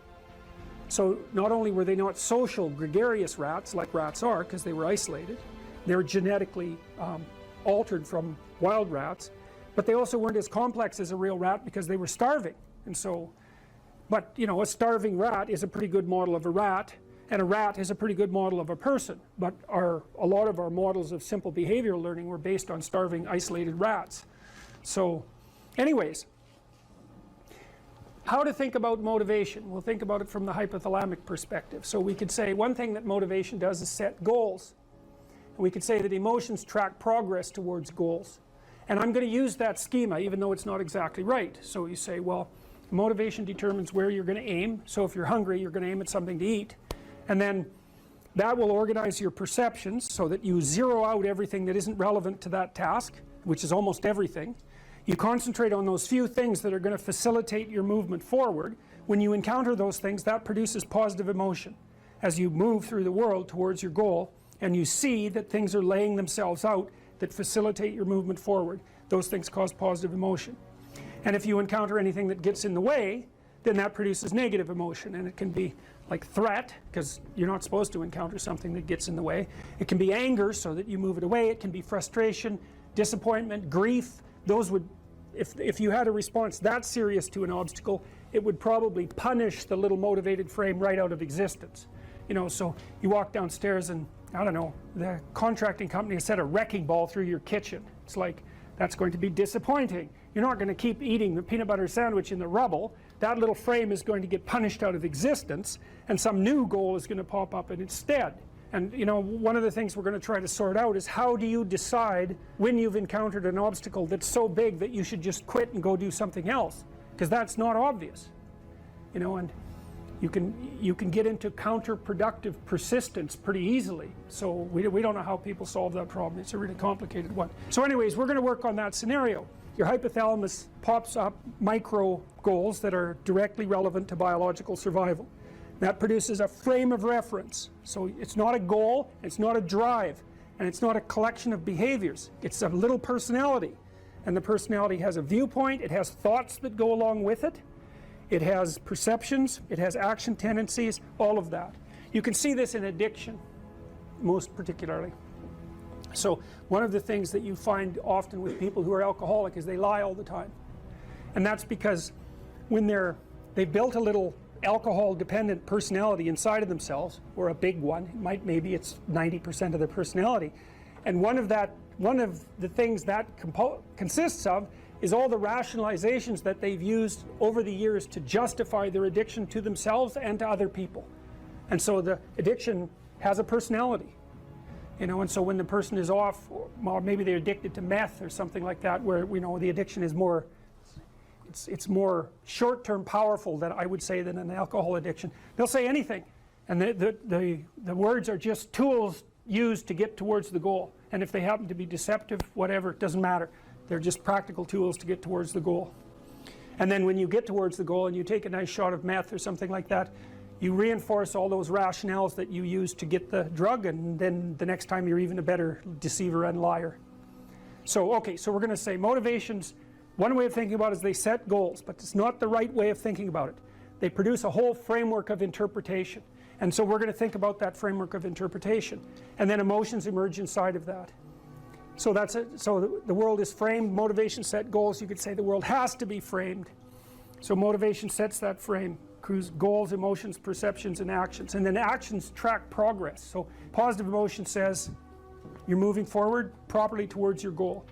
So not only were they not social, gregarious rats like rats are, because they were isolated, they were genetically altered from wild rats, but they also weren't as complex as a real rat because they were starving. And so, but you know, a starving rat is a pretty good model of a rat, and a rat is a pretty good model of a person. But a lot of our models of simple behavioral learning were based on starving, isolated rats. So anyways, how to think about motivation? We'll think about it from the hypothalamic perspective. So we could say one thing that motivation does is set goals. And we could say that emotions track progress towards goals. And I'm going to use that schema even though it's not exactly right. So you say, well, motivation determines where you're going to aim. So if you're hungry, you're going to aim at something to eat. And then that will organize your perceptions so that you zero out everything that isn't relevant to that task, which is almost everything. You concentrate on those few things that are going to facilitate your movement forward. When you encounter those things, that produces positive emotion as you move through the world towards your goal, and you see that things are laying themselves out that facilitate your movement forward. Those things cause positive emotion. And if you encounter anything that gets in the way, then that produces negative emotion, and it can be like threat, because you're not supposed to encounter something that gets in the way. It can be anger, so that you move it away. It can be frustration, disappointment, grief. Those would, if you had a response that serious to an obstacle, it would probably punish the little motivated frame right out of existence. You know, so you walk downstairs and I don't know, the contracting company has set a wrecking ball through your kitchen. It's like, that's going to be disappointing. You're not going to keep eating the peanut butter sandwich in the rubble. That little frame is going to get punished out of existence, and some new goal is going to pop up in its stead. And you know, one of the things we're going to try to sort out is how do you decide when you've encountered an obstacle that's so big that you should just quit and go do something else? Because that's not obvious. You know, and you can get into counterproductive persistence pretty easily. So we don't know how people solve that problem. It's a really complicated one. So anyways, we're going to work on that scenario. Your hypothalamus pops up micro goals that are directly relevant to biological survival. That produces a frame of reference. So it's not a goal, it's not a drive, and it's not a collection of behaviors. It's a little personality. And the personality has a viewpoint, it has thoughts that go along with it. It has perceptions, it has action tendencies, all of that. You can see this in addiction, most particularly. So one of the things that you find often with people who are alcoholic is they lie all the time. And that's because when they've built a little alcohol-dependent personality inside of themselves, or a big one, maybe it's 90% of their personality, and one of the things that consists of is all the rationalizations that they've used over the years to justify their addiction to themselves and to other people. And so the addiction has a personality, you know, and so when the person is off, or maybe they're addicted to meth or something like that, where, you know, the addiction is more, it's more short-term powerful than I would say than an alcohol addiction. They'll say anything, and the words are just tools used to get towards the goal. And if they happen to be deceptive, whatever, it doesn't matter. They're just practical tools to get towards the goal. And then when you get towards the goal and you take a nice shot of meth or something like that, you reinforce all those rationales that you used to get the drug, and then the next time you're even a better deceiver and liar. So okay, so we're going to say motivations, one way of thinking about it is they set goals, but it's not the right way of thinking about it. They produce a whole framework of interpretation. And so we're going to think about that framework of interpretation. And then emotions emerge inside of that. So that's it. So the world is framed, motivation set goals. You could say the world has to be framed. So motivation sets that frame, goals, emotions, perceptions, and actions. And then actions track progress. So positive emotion says you're moving forward properly towards your goal.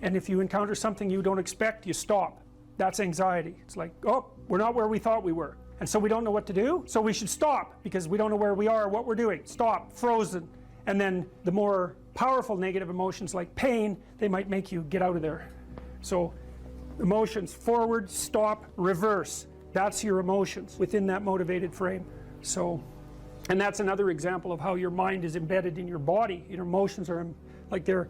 And if you encounter something you don't expect, you stop. That's anxiety. It's like, oh, we're not where we thought we were. And so we don't know what to do, so we should stop because we don't know where we are or what we're doing. Stop, frozen. And then the more powerful negative emotions like pain, they might make you get out of there. So emotions, forward, stop, reverse. That's your emotions within that motivated frame. So, and that's another example of how your mind is embedded in your body. Your emotions are like they're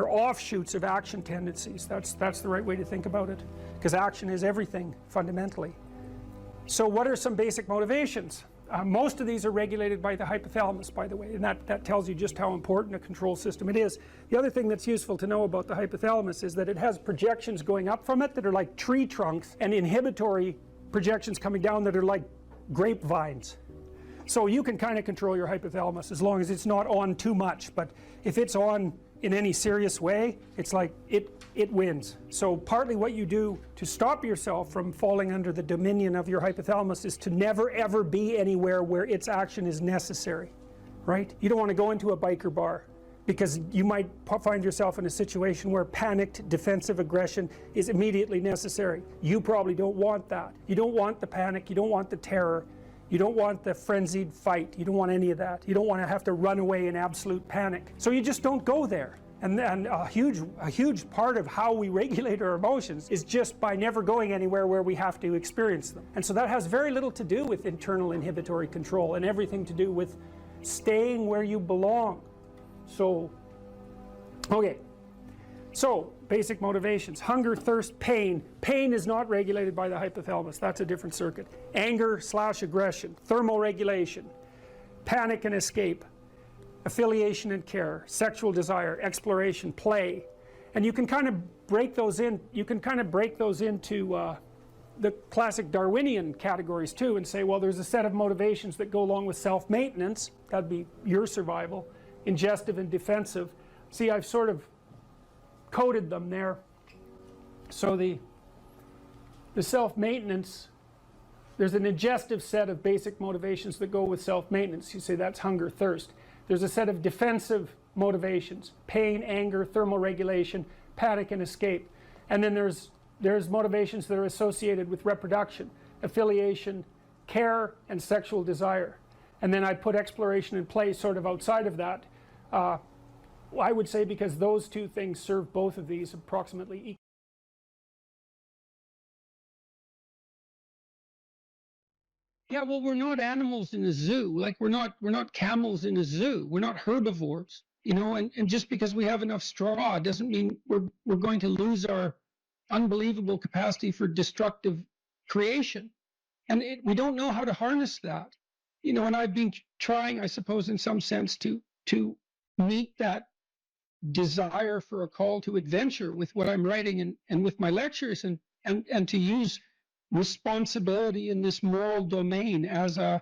offshoots of action tendencies. That's the right way to think about it, because action is everything fundamentally. So what are some basic motivations? Most of these are regulated by the hypothalamus, by the way, and that tells you just how important a control system it is. The other thing that's useful to know about the hypothalamus is that it has projections going up from it that are like tree trunks, and inhibitory projections coming down that are like grapevines. So you can kind of control your hypothalamus as long as it's not on too much, but if it's on in any serious way, it's like it wins. So partly what you do to stop yourself from falling under the dominion of your hypothalamus is to never ever be anywhere where its action is necessary, right? You don't want to go into a biker bar because you might find yourself in a situation where panicked defensive aggression is immediately necessary. You probably don't want that. You don't want the panic, you don't want the terror, you don't want the frenzied fight, you don't want any of that. You don't want to have to run away in absolute panic. So you just don't go there. And a huge part of how we regulate our emotions is just by never going anywhere where we have to experience them. And so that has very little to do with internal inhibitory control and everything to do with staying where you belong. So, okay. So, basic motivations. Hunger, thirst, pain. Pain is not regulated by the hypothalamus. That's a different circuit. Anger/aggression. Thermoregulation. Panic and escape. Affiliation and care. Sexual desire. Exploration. Play. And you can kind of break those in. You can kind of break those into the classic Darwinian categories too, and say, well, there's a set of motivations that go along with self-maintenance. That'd be your survival. Ingestive and defensive. See, I've sort of coded them there. So the self-maintenance, there's an ingestive set of basic motivations that go with self-maintenance. You say that's hunger, thirst. There's a set of defensive motivations: pain, anger, thermoregulation, panic, and escape. And then there's motivations that are associated with reproduction, affiliation, care, and sexual desire. And then I put exploration and play sort of outside of that. I would say because those two things serve both of these approximately equally. Yeah, well, we're not animals in a zoo. Like we're not camels in a zoo. We're not herbivores, you know. And just because we have enough straw doesn't mean we're going to lose our unbelievable capacity for destructive creation. And we don't know how to harness that, you know. And I've been trying, I suppose, in some sense, to meet that desire for a call to adventure with what I'm writing and with my lectures, and to use responsibility in this moral domain as a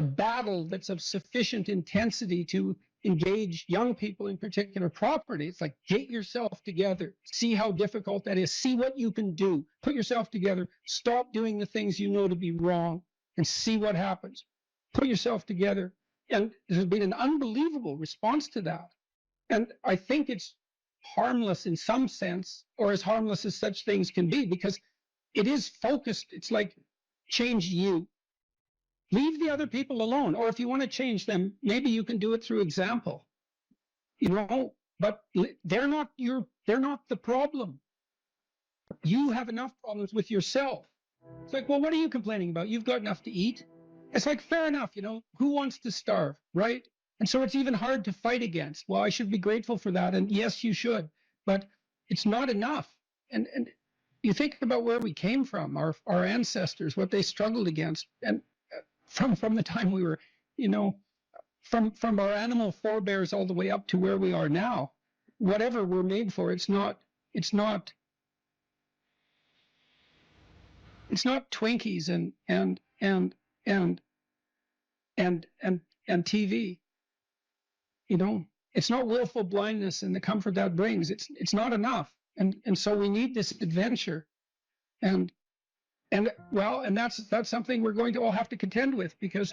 battle that's of sufficient intensity to engage young people, in particular property. It's like, get yourself together, see how difficult that is, see what you can do, put yourself together, stop doing the things you know to be wrong, and see what happens. Put yourself together. And there's been an unbelievable response to that. And I think it's harmless in some sense, or as harmless as such things can be, because it is focused. It's like, change you. Leave the other people alone. Or if you want to change them, maybe you can do it through example. You know, but they're not the problem. You have enough problems with yourself. It's like, well, what are you complaining about? You've got enough to eat. It's like, fair enough, you know, who wants to starve, right? And so it's even hard to fight against. Well, I should be grateful for that. And yes, you should, but it's not enough. And you think about where we came from, our ancestors, what they struggled against, and from the time we were, you know, from our animal forebears all the way up to where we are now, whatever we're made for, it's not Twinkies and TV. You know, it's not willful blindness and the comfort that brings. It's not enough. And so we need this adventure. And that's something we're going to all have to contend with, because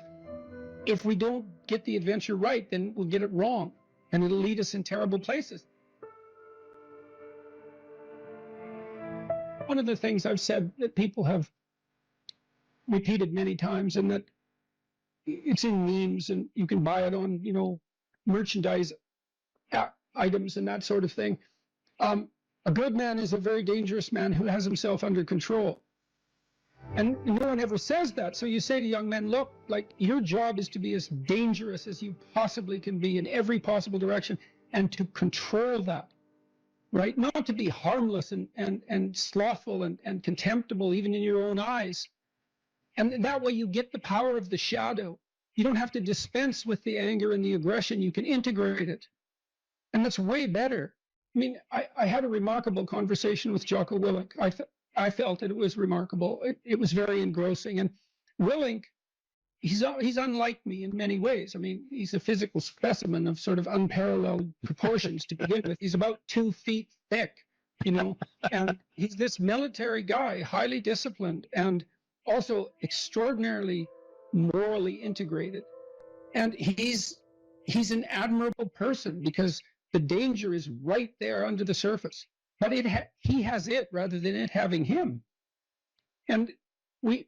if we don't get the adventure right, then we'll get it wrong, and it'll lead us in terrible places. One of the things I've said that people have repeated many times, and that it's in memes, and you can buy it on, you know, merchandise items and that sort of thing. A good man is a very dangerous man who has himself under control. And no one ever says that. So you say to young men, look, like, your job is to be as dangerous as you possibly can be in every possible direction, and to control that, right? Not to be harmless and slothful and contemptible even in your own eyes. And that way you get the power of the shadow. You don't have to dispense with the anger and the aggression. You can integrate it. And that's way better. I mean, I had a remarkable conversation with Jocko Willink. I felt that it was remarkable. It was very engrossing. And Willink, he's unlike me in many ways. I mean, he's a physical specimen of sort of unparalleled proportions to begin with. He's about 2 feet thick, you know, and he's this military guy, highly disciplined, and also extraordinarily morally integrated. And he's an admirable person, because the danger is right there under the surface. But he has it rather than it having him. And we're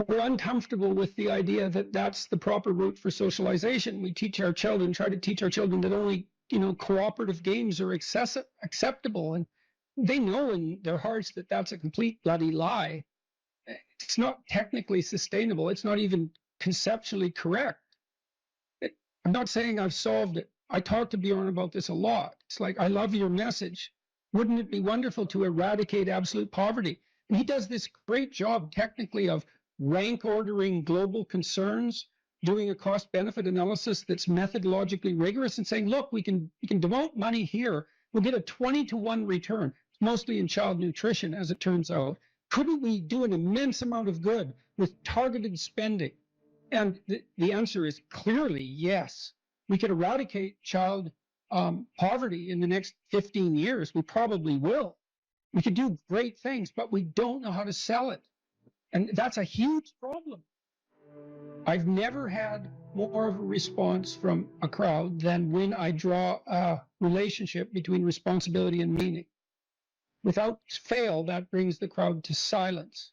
uncomfortable with the idea that that's the proper route for socialization. We try to teach our children that only, you know, cooperative games are acceptable. And they know in their hearts that that's a complete bloody lie. It's not technically sustainable. It's not even conceptually correct. I'm not saying I've solved it. I talk to Bjorn about this a lot. It's like, I love your message. Wouldn't it be wonderful to eradicate absolute poverty? And he does this great job technically of rank ordering global concerns, doing a cost-benefit analysis that's methodologically rigorous, and saying, look, we can devote money here. We'll get a 20-to-1 return, mostly in child nutrition, as it turns out. Couldn't we do an immense amount of good with targeted spending? And the answer is clearly yes. We could eradicate child poverty in the next 15 years. We probably will. We could do great things, but we don't know how to sell it. And that's a huge problem. I've never had more of a response from a crowd than when I draw a relationship between responsibility and meaning. Without fail, that brings the crowd to silence.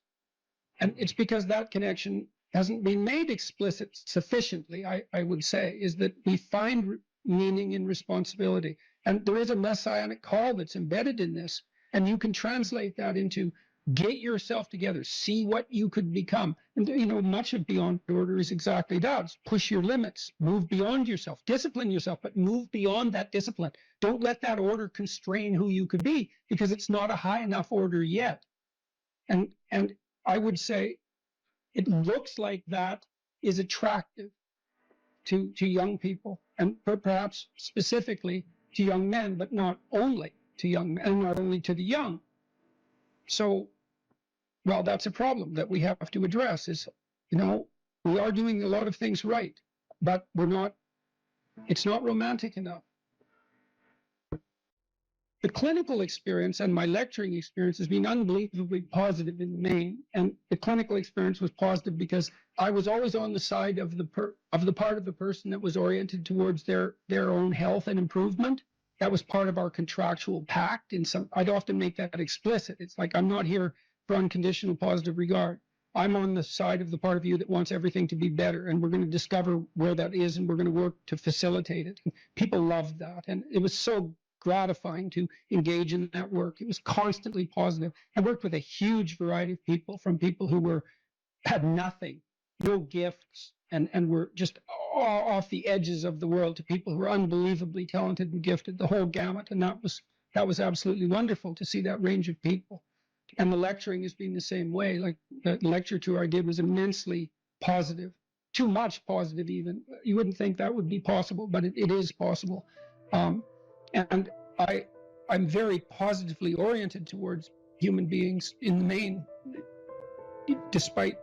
And it's because that connection hasn't been made explicit sufficiently, I would say, is that we find meaning in responsibility. And there is a messianic call that's embedded in this. And you can translate that into get yourself together, see what you could become. And, much of Beyond Order is exactly that. It's push your limits, move beyond yourself, discipline yourself, but move beyond that discipline. Don't let that order constrain who you could be, because it's not a high enough order yet. And I would say it looks like that is attractive to young people, and perhaps specifically to young men, but not only to young men, not only to the young. So, well, that's a problem that we have to address is, we are doing a lot of things right, but it's not romantic enough. The clinical experience and my lecturing experience has been unbelievably positive in the main. And the clinical experience was positive because I was always on the side of the part of the person that was oriented towards their own health and improvement. That was part of our contractual pact. I'd often make that explicit. It's like, I'm not here for unconditional positive regard. I'm on the side of the part of you that wants everything to be better, and we're going to discover where that is, and we're going to work to facilitate it. And people loved that, and it was so gratifying to engage in that work. It was constantly positive. I worked with a huge variety of people, from people who had nothing, no gifts, and were just off the edges of the world, to people who were unbelievably talented and gifted, the whole gamut. And that was absolutely wonderful to see that range of people. And the lecturing has been the same way. Like the lecture tour I did was immensely positive, too much positive even. You wouldn't think that would be possible, but it is possible. And I'm very positively oriented towards human beings in the main, despite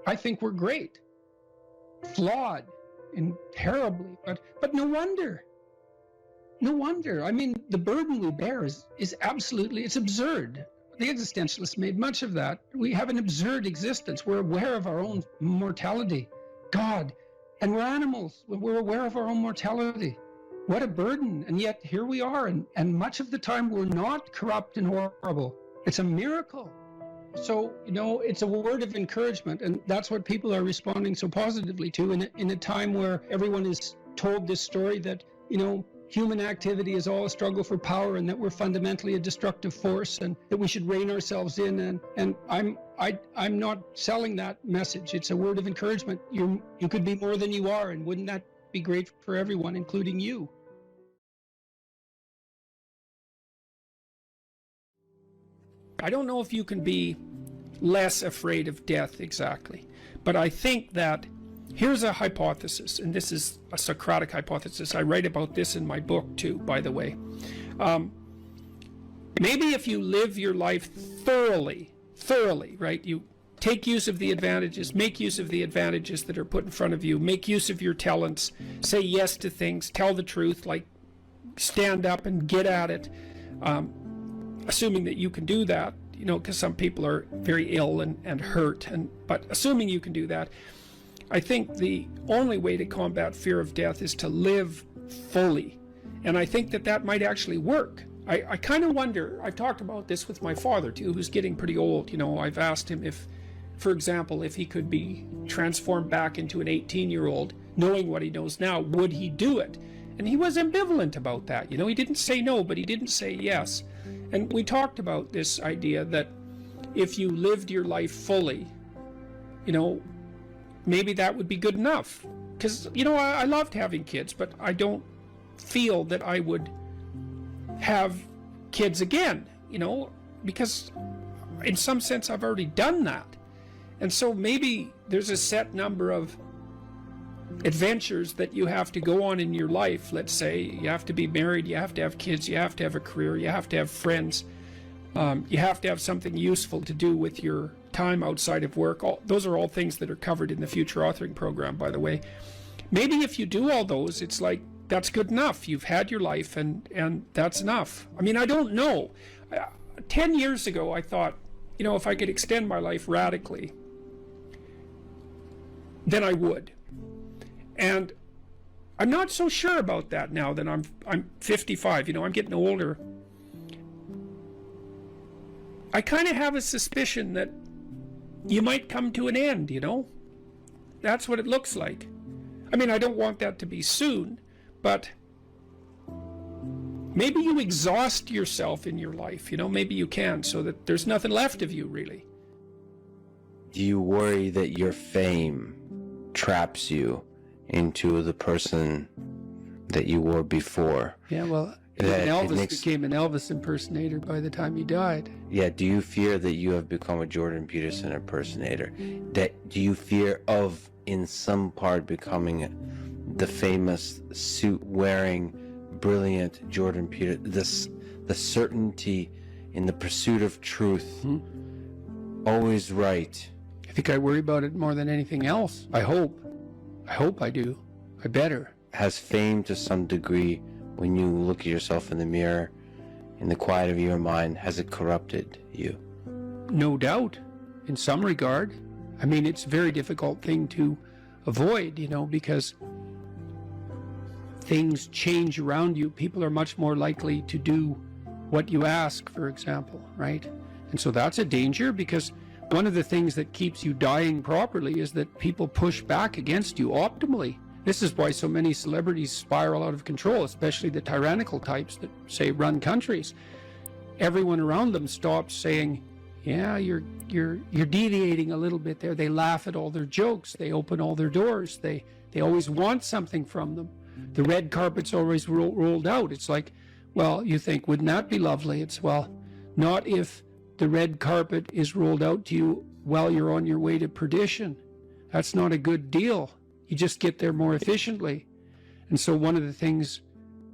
I think we're great, flawed and terribly, but no wonder. No wonder. I mean, the burden we bear is absolutely, it's absurd. The existentialists made much of that. We have an absurd existence. We're aware of our own mortality. God, and we're animals. We're aware of our own mortality. What a burden. And yet here we are. And much of the time we're not corrupt and horrible. It's a miracle. So, it's a word of encouragement. And that's what people are responding so positively to in a time where everyone is told this story that, human activity is all a struggle for power, and that we're fundamentally a destructive force, and that we should rein ourselves in. And I'm not selling that message. It's a word of encouragement. You could be more than you are, and wouldn't that be great for everyone, including you? I don't know if you can be less afraid of death exactly, but I think that here's a hypothesis, and this is a Socratic hypothesis. I write about this in my book too, by the way. Maybe if you live your life thoroughly, right? You take use of the advantages, make use of the advantages that are put in front of you, make use of your talents, say yes to things, tell the truth, like stand up and get at it, assuming that you can do that, because some people are very ill and hurt, but assuming you can do that, I think the only way to combat fear of death is to live fully. And I think that might actually work. I kind of wonder, I've talked about this with my father too, who's getting pretty old. I've asked him if, for example, if he could be transformed back into an 18-year-old, knowing what he knows now, would he do it? And he was ambivalent about that. He didn't say no, but he didn't say yes. And we talked about this idea that if you lived your life fully, maybe that would be good enough. Because, I loved having kids, but I don't feel that I would have kids again, because in some sense I've already done that. And so maybe there's a set number of adventures that you have to go on in your life. Let's say you have to be married, you have to have kids, you have to have a career, you have to have friends, you have to have something useful to do with your time outside of work. Those are all things that are covered in the future authoring program, by the way. Maybe if you do all those, it's like, that's good enough. You've had your life, and that's enough. I mean, I don't know. 10 years ago, I thought, if I could extend my life radically, than I would. And I'm not so sure about that now that I'm 55, I'm getting older. I kind of have a suspicion that you might come to an end, That's what it looks like. I mean, I don't want that to be soon, but maybe you exhaust yourself in your life, maybe you can, so that there's nothing left of you, really. Do you worry that your fame traps you into the person that you were before? Yeah, well, Elvis became an Elvis impersonator by the time he died. Yeah, do you fear that you have become a Jordan Peterson impersonator? Do you fear of, in some part, becoming the famous suit-wearing, brilliant Jordan Peterson? The certainty in the pursuit of truth, always right. I think I worry about it more than anything else. I hope I do. I better. Has fame, to some degree, when you look at yourself in the mirror, in the quiet of your mind, has it corrupted you? No doubt, in some regard. I mean, it's a very difficult thing to avoid, because things change around you. People are much more likely to do what you ask, for example, right? And so that's a danger, because one of the things that keeps you dying properly is that people push back against you optimally. This is why so many celebrities spiral out of control, especially the tyrannical types that, say, run countries. Everyone around them stops saying, yeah, you're deviating a little bit there. They laugh at all their jokes. They open all their doors. They always want something from them. The red carpet's always rolled out. It's like, well, you think, wouldn't that be lovely? It's, well, not if the red carpet is rolled out to you while you're on your way to perdition. That's not a good deal. You just get there more efficiently. And so one of the things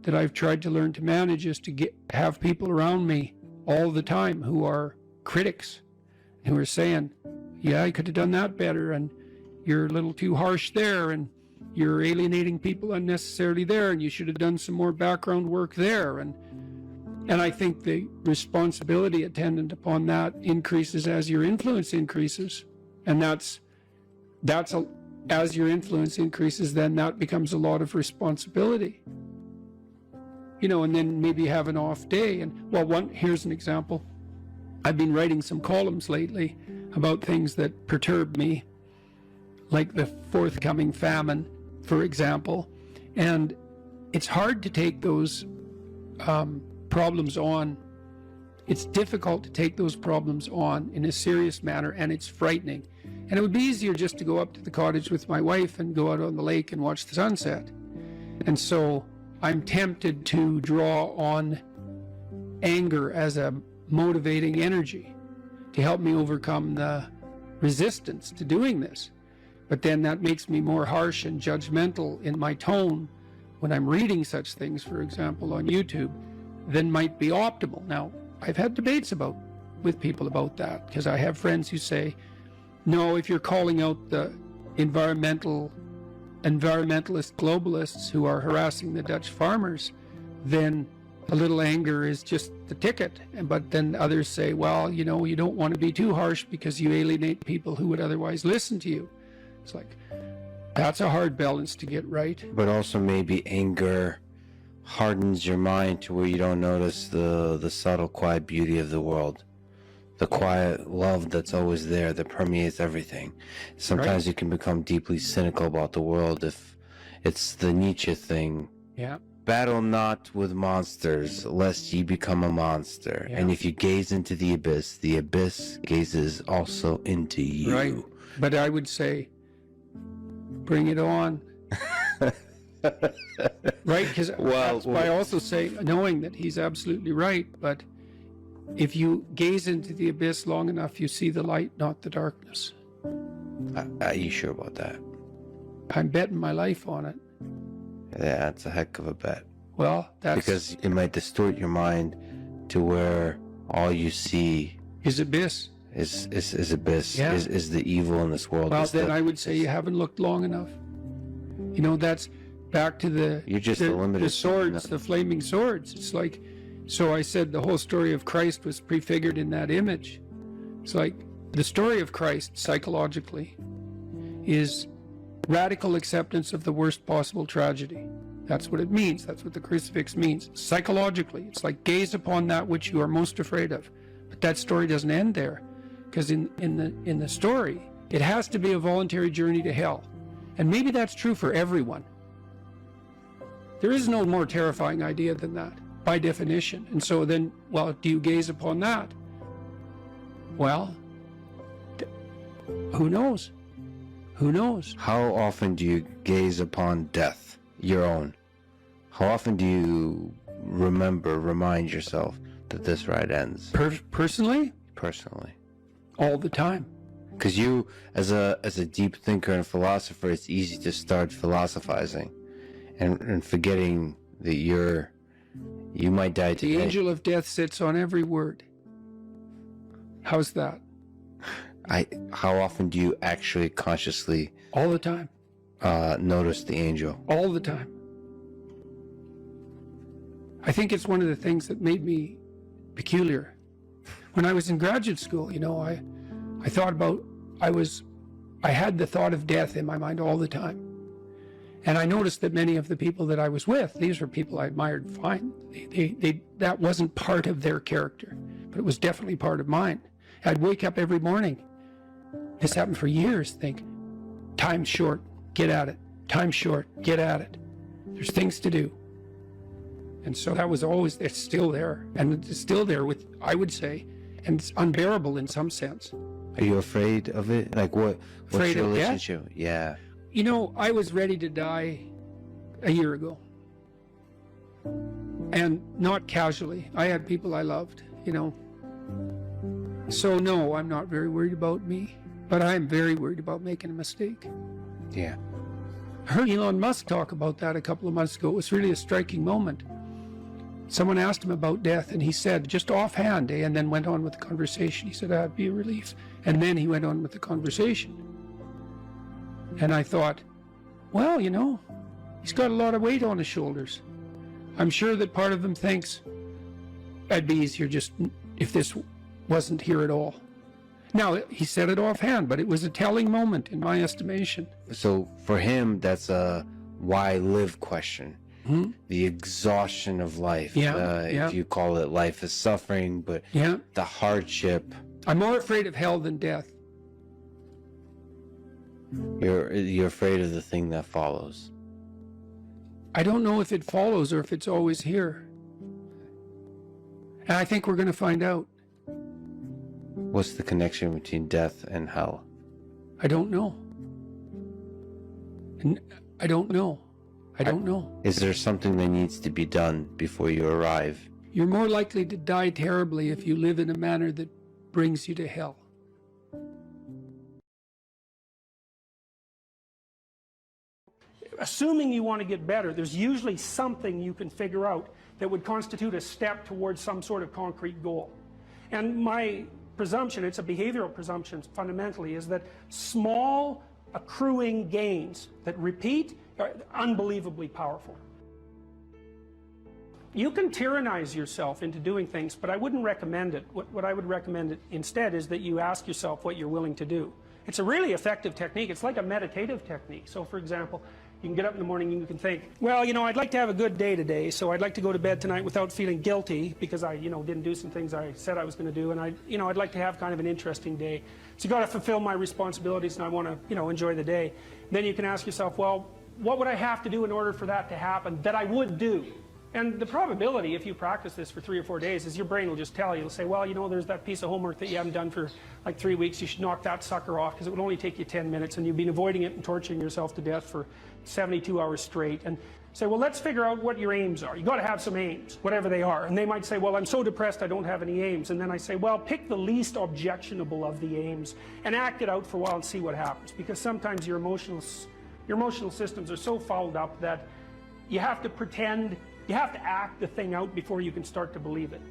that I've tried to learn to manage is to have people around me all the time who are critics, who are saying, yeah, I could have done that better, and you're a little too harsh there, and you're alienating people unnecessarily there, and you should have done some more background work there. And I think the responsibility attendant upon that increases as your influence increases. And as your influence increases, then that becomes a lot of responsibility. And then maybe have an off day. And here's an example. I've been writing some columns lately about things that perturb me, like the forthcoming famine, for example. And it's hard to take those problems on. It's difficult to take those problems on in a serious manner, and it's frightening. And it would be easier just to go up to the cottage with my wife and go out on the lake and watch the sunset. And so I'm tempted to draw on anger as a motivating energy to help me overcome the resistance to doing this. But then that makes me more harsh and judgmental in my tone when I'm reading such things, for example, on YouTube, than might be optimal. Now, I've had debates with people about that, because I have friends who say, no, if you're calling out the environmentalist globalists who are harassing the Dutch farmers, then a little anger is just the ticket. But then others say, well, you don't want to be too harsh because you alienate people who would otherwise listen to you. It's like, that's a hard balance to get right. But also maybe anger hardens your mind to where you don't notice the subtle, quiet beauty of the world. The quiet love that's always there, that permeates everything. Sometimes you can become deeply cynical about the world if it's the Nietzsche thing. Yeah. Battle not with monsters, lest ye become a monster. Yeah. And if you gaze into the abyss gazes also into you. Right. But I would say, bring it on. Right? Because that's why I also say, knowing that he's absolutely right, but if you gaze into the abyss long enough, you see the light, not the darkness. Are you sure about that? I'm betting my life on it. Yeah, that's a heck of a bet. Well, that's... Because it might distort your mind to where all you see... is abyss. Is abyss. Yeah. Is the evil in this world. Well, then I would say you haven't looked long enough. That's back to the... You're just the limited... The swords, the flaming swords. It's like... So I said the whole story of Christ was prefigured in that image. It's like the story of Christ psychologically is Radical acceptance of the worst possible tragedy. That's what it means. That's what the crucifix means. Psychologically, it's like gaze upon that which you are most afraid of. But that story doesn't end there, because in the story, it has to be a voluntary journey to hell. And maybe that's true for everyone. There is no more terrifying idea than that, by definition. And so then, well, do you gaze upon that? Well, who knows? Who knows? How often do you gaze upon death, your own? How often do you remind yourself that this ride ends? Personally? Personally. All the time. Because you, as a deep thinker and philosopher, it's easy to start philosophizing and forgetting that you might die today. The angel of death sits on every word. How's that? How often do you actually consciously... All the time. Notice the angel? All the time. I think it's one of the things that made me peculiar. When I was in graduate school, you know, I thought about, I had the thought of death in my mind all the time. And I noticed that many of the people that I was with, these were people I admired fine. That wasn't part of their character, but it was definitely part of mine. I'd wake up every morning. This happened for years. Think, time's short, get at it. Time's short, get at it. There's things to do. And so that was always, it's still there. And it's still there with, I would say, and it's unbearable in some sense. Are you afraid of it? Like what's Afraid your of death? relationship? Yeah. You know, I was ready to die a year ago. And not casually. I had people I loved, you know. So no, I'm not very worried about me, but I'm very worried about making a mistake. Yeah. I heard Elon Musk talk about that a couple of months ago. It was really a striking moment. Someone asked him about death, and he said, just offhand, and then went on with the conversation. He said, that'd be a relief. And then he went on with the conversation. And I thought, well, you know, he's got a lot of weight on his shoulders. I'm sure that part of him thinks, it'd be easier just if this wasn't here at all. Now, he said it offhand, but it was a telling moment in my estimation. So for him, that's a why live question. Hmm? The exhaustion of life. Yeah, If you call it life is suffering, but Yeah. the hardship. I'm more afraid of hell than death. You're afraid of the thing that follows. I don't know if it follows or if it's always here. And I think we're going to find out. What's the connection between death and hell? I don't know. And I don't know. I don't know. Is there something that needs to be done before you arrive? You're more likely to die terribly if you live in a manner that brings you to hell. Assuming you want to get better, there's usually something you can figure out that would constitute a step towards some sort of concrete goal. And my presumption, it's a behavioral presumption fundamentally, is that small accruing gains that repeat are unbelievably powerful. You can tyrannize yourself into doing things, but I wouldn't recommend it. What I would recommend instead is that you ask yourself what you're willing to do. It's a really effective technique. It's like a meditative technique. So for example, you can get up in the morning and you can think, well, you know, I'd like to have a good day today, so I'd like to go to bed tonight without feeling guilty because I, you know, didn't do some things I said I was going to do, and I'd like to have kind of an interesting day. So you've got to fulfill my responsibilities, and I want to, you know, enjoy the day. Then you can ask yourself, well, what would I have to do in order for that to happen that I would do? And the probability, if you practice this for 3 or 4 days, is your brain will just tell you. It'll say, well, you know, there's that piece of homework that you haven't done for like 3 weeks. You should knock that sucker off because it would only take you 10 minutes and you've been avoiding it and torturing yourself to death for 72 hours straight. And say, well, let's figure out what your aims are. You've got to have some aims, whatever they are. And they might say, well, I'm so depressed I don't have any aims. And then I say, well, pick the least objectionable of the aims and act it out for a while and see what happens. Because sometimes your emotional systems are so fouled up that you have to pretend, you have to act the thing out before you can start to believe it.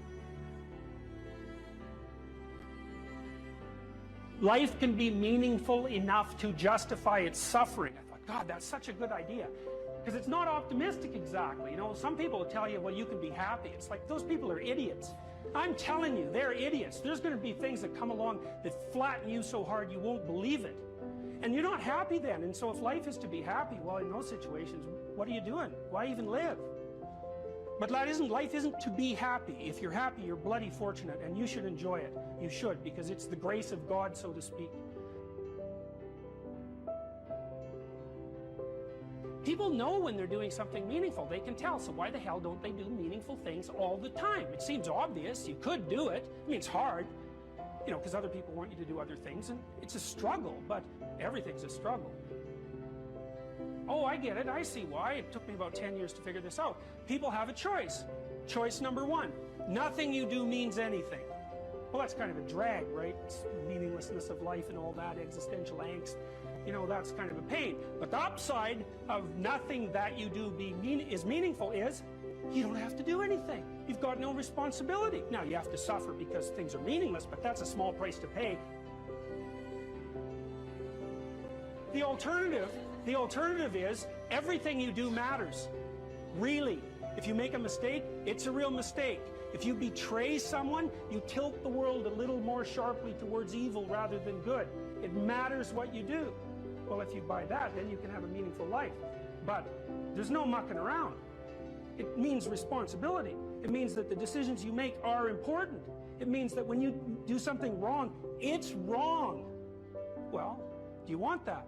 Life can be meaningful enough to justify its suffering. I thought, God, that's such a good idea. Because it's not optimistic exactly. You know, some people will tell you, well, you can be happy. It's like, those people are idiots. I'm telling you, they're idiots. There's going to be things that come along that flatten you so hard you won't believe it. And you're not happy then. And so if life is to be happy, well, in those situations, what are you doing? Why even live? But life isn't to be happy. If you're happy, you're bloody fortunate, and you should enjoy it. You should, because it's the grace of God, so to speak. People know when they're doing something meaningful. They can tell. So why the hell don't they do meaningful things all the time? It seems obvious. You could do it. I mean, it's hard, you know, because other people want you to do other things, and it's a struggle, but everything's a struggle. Oh, I get it. I see why. It took me about 10 years to figure this out. People have a choice. Choice number one, nothing you do means anything. Well, that's kind of a drag, right? It's meaninglessness of life and all that, existential angst. You know, that's kind of a pain. But the upside of nothing that you do is meaningful is you don't have to do anything. You've got no responsibility. Now, you have to suffer because things are meaningless, but that's a small price to pay. The alternative is everything you do matters. Really. If you make a mistake, it's a real mistake. If you betray someone, you tilt the world a little more sharply towards evil rather than good. It matters what you do. Well, if you buy that, then you can have a meaningful life. But there's no mucking around. It means responsibility. It means that the decisions you make are important. It means that when you do something wrong, it's wrong. Well, do you want that?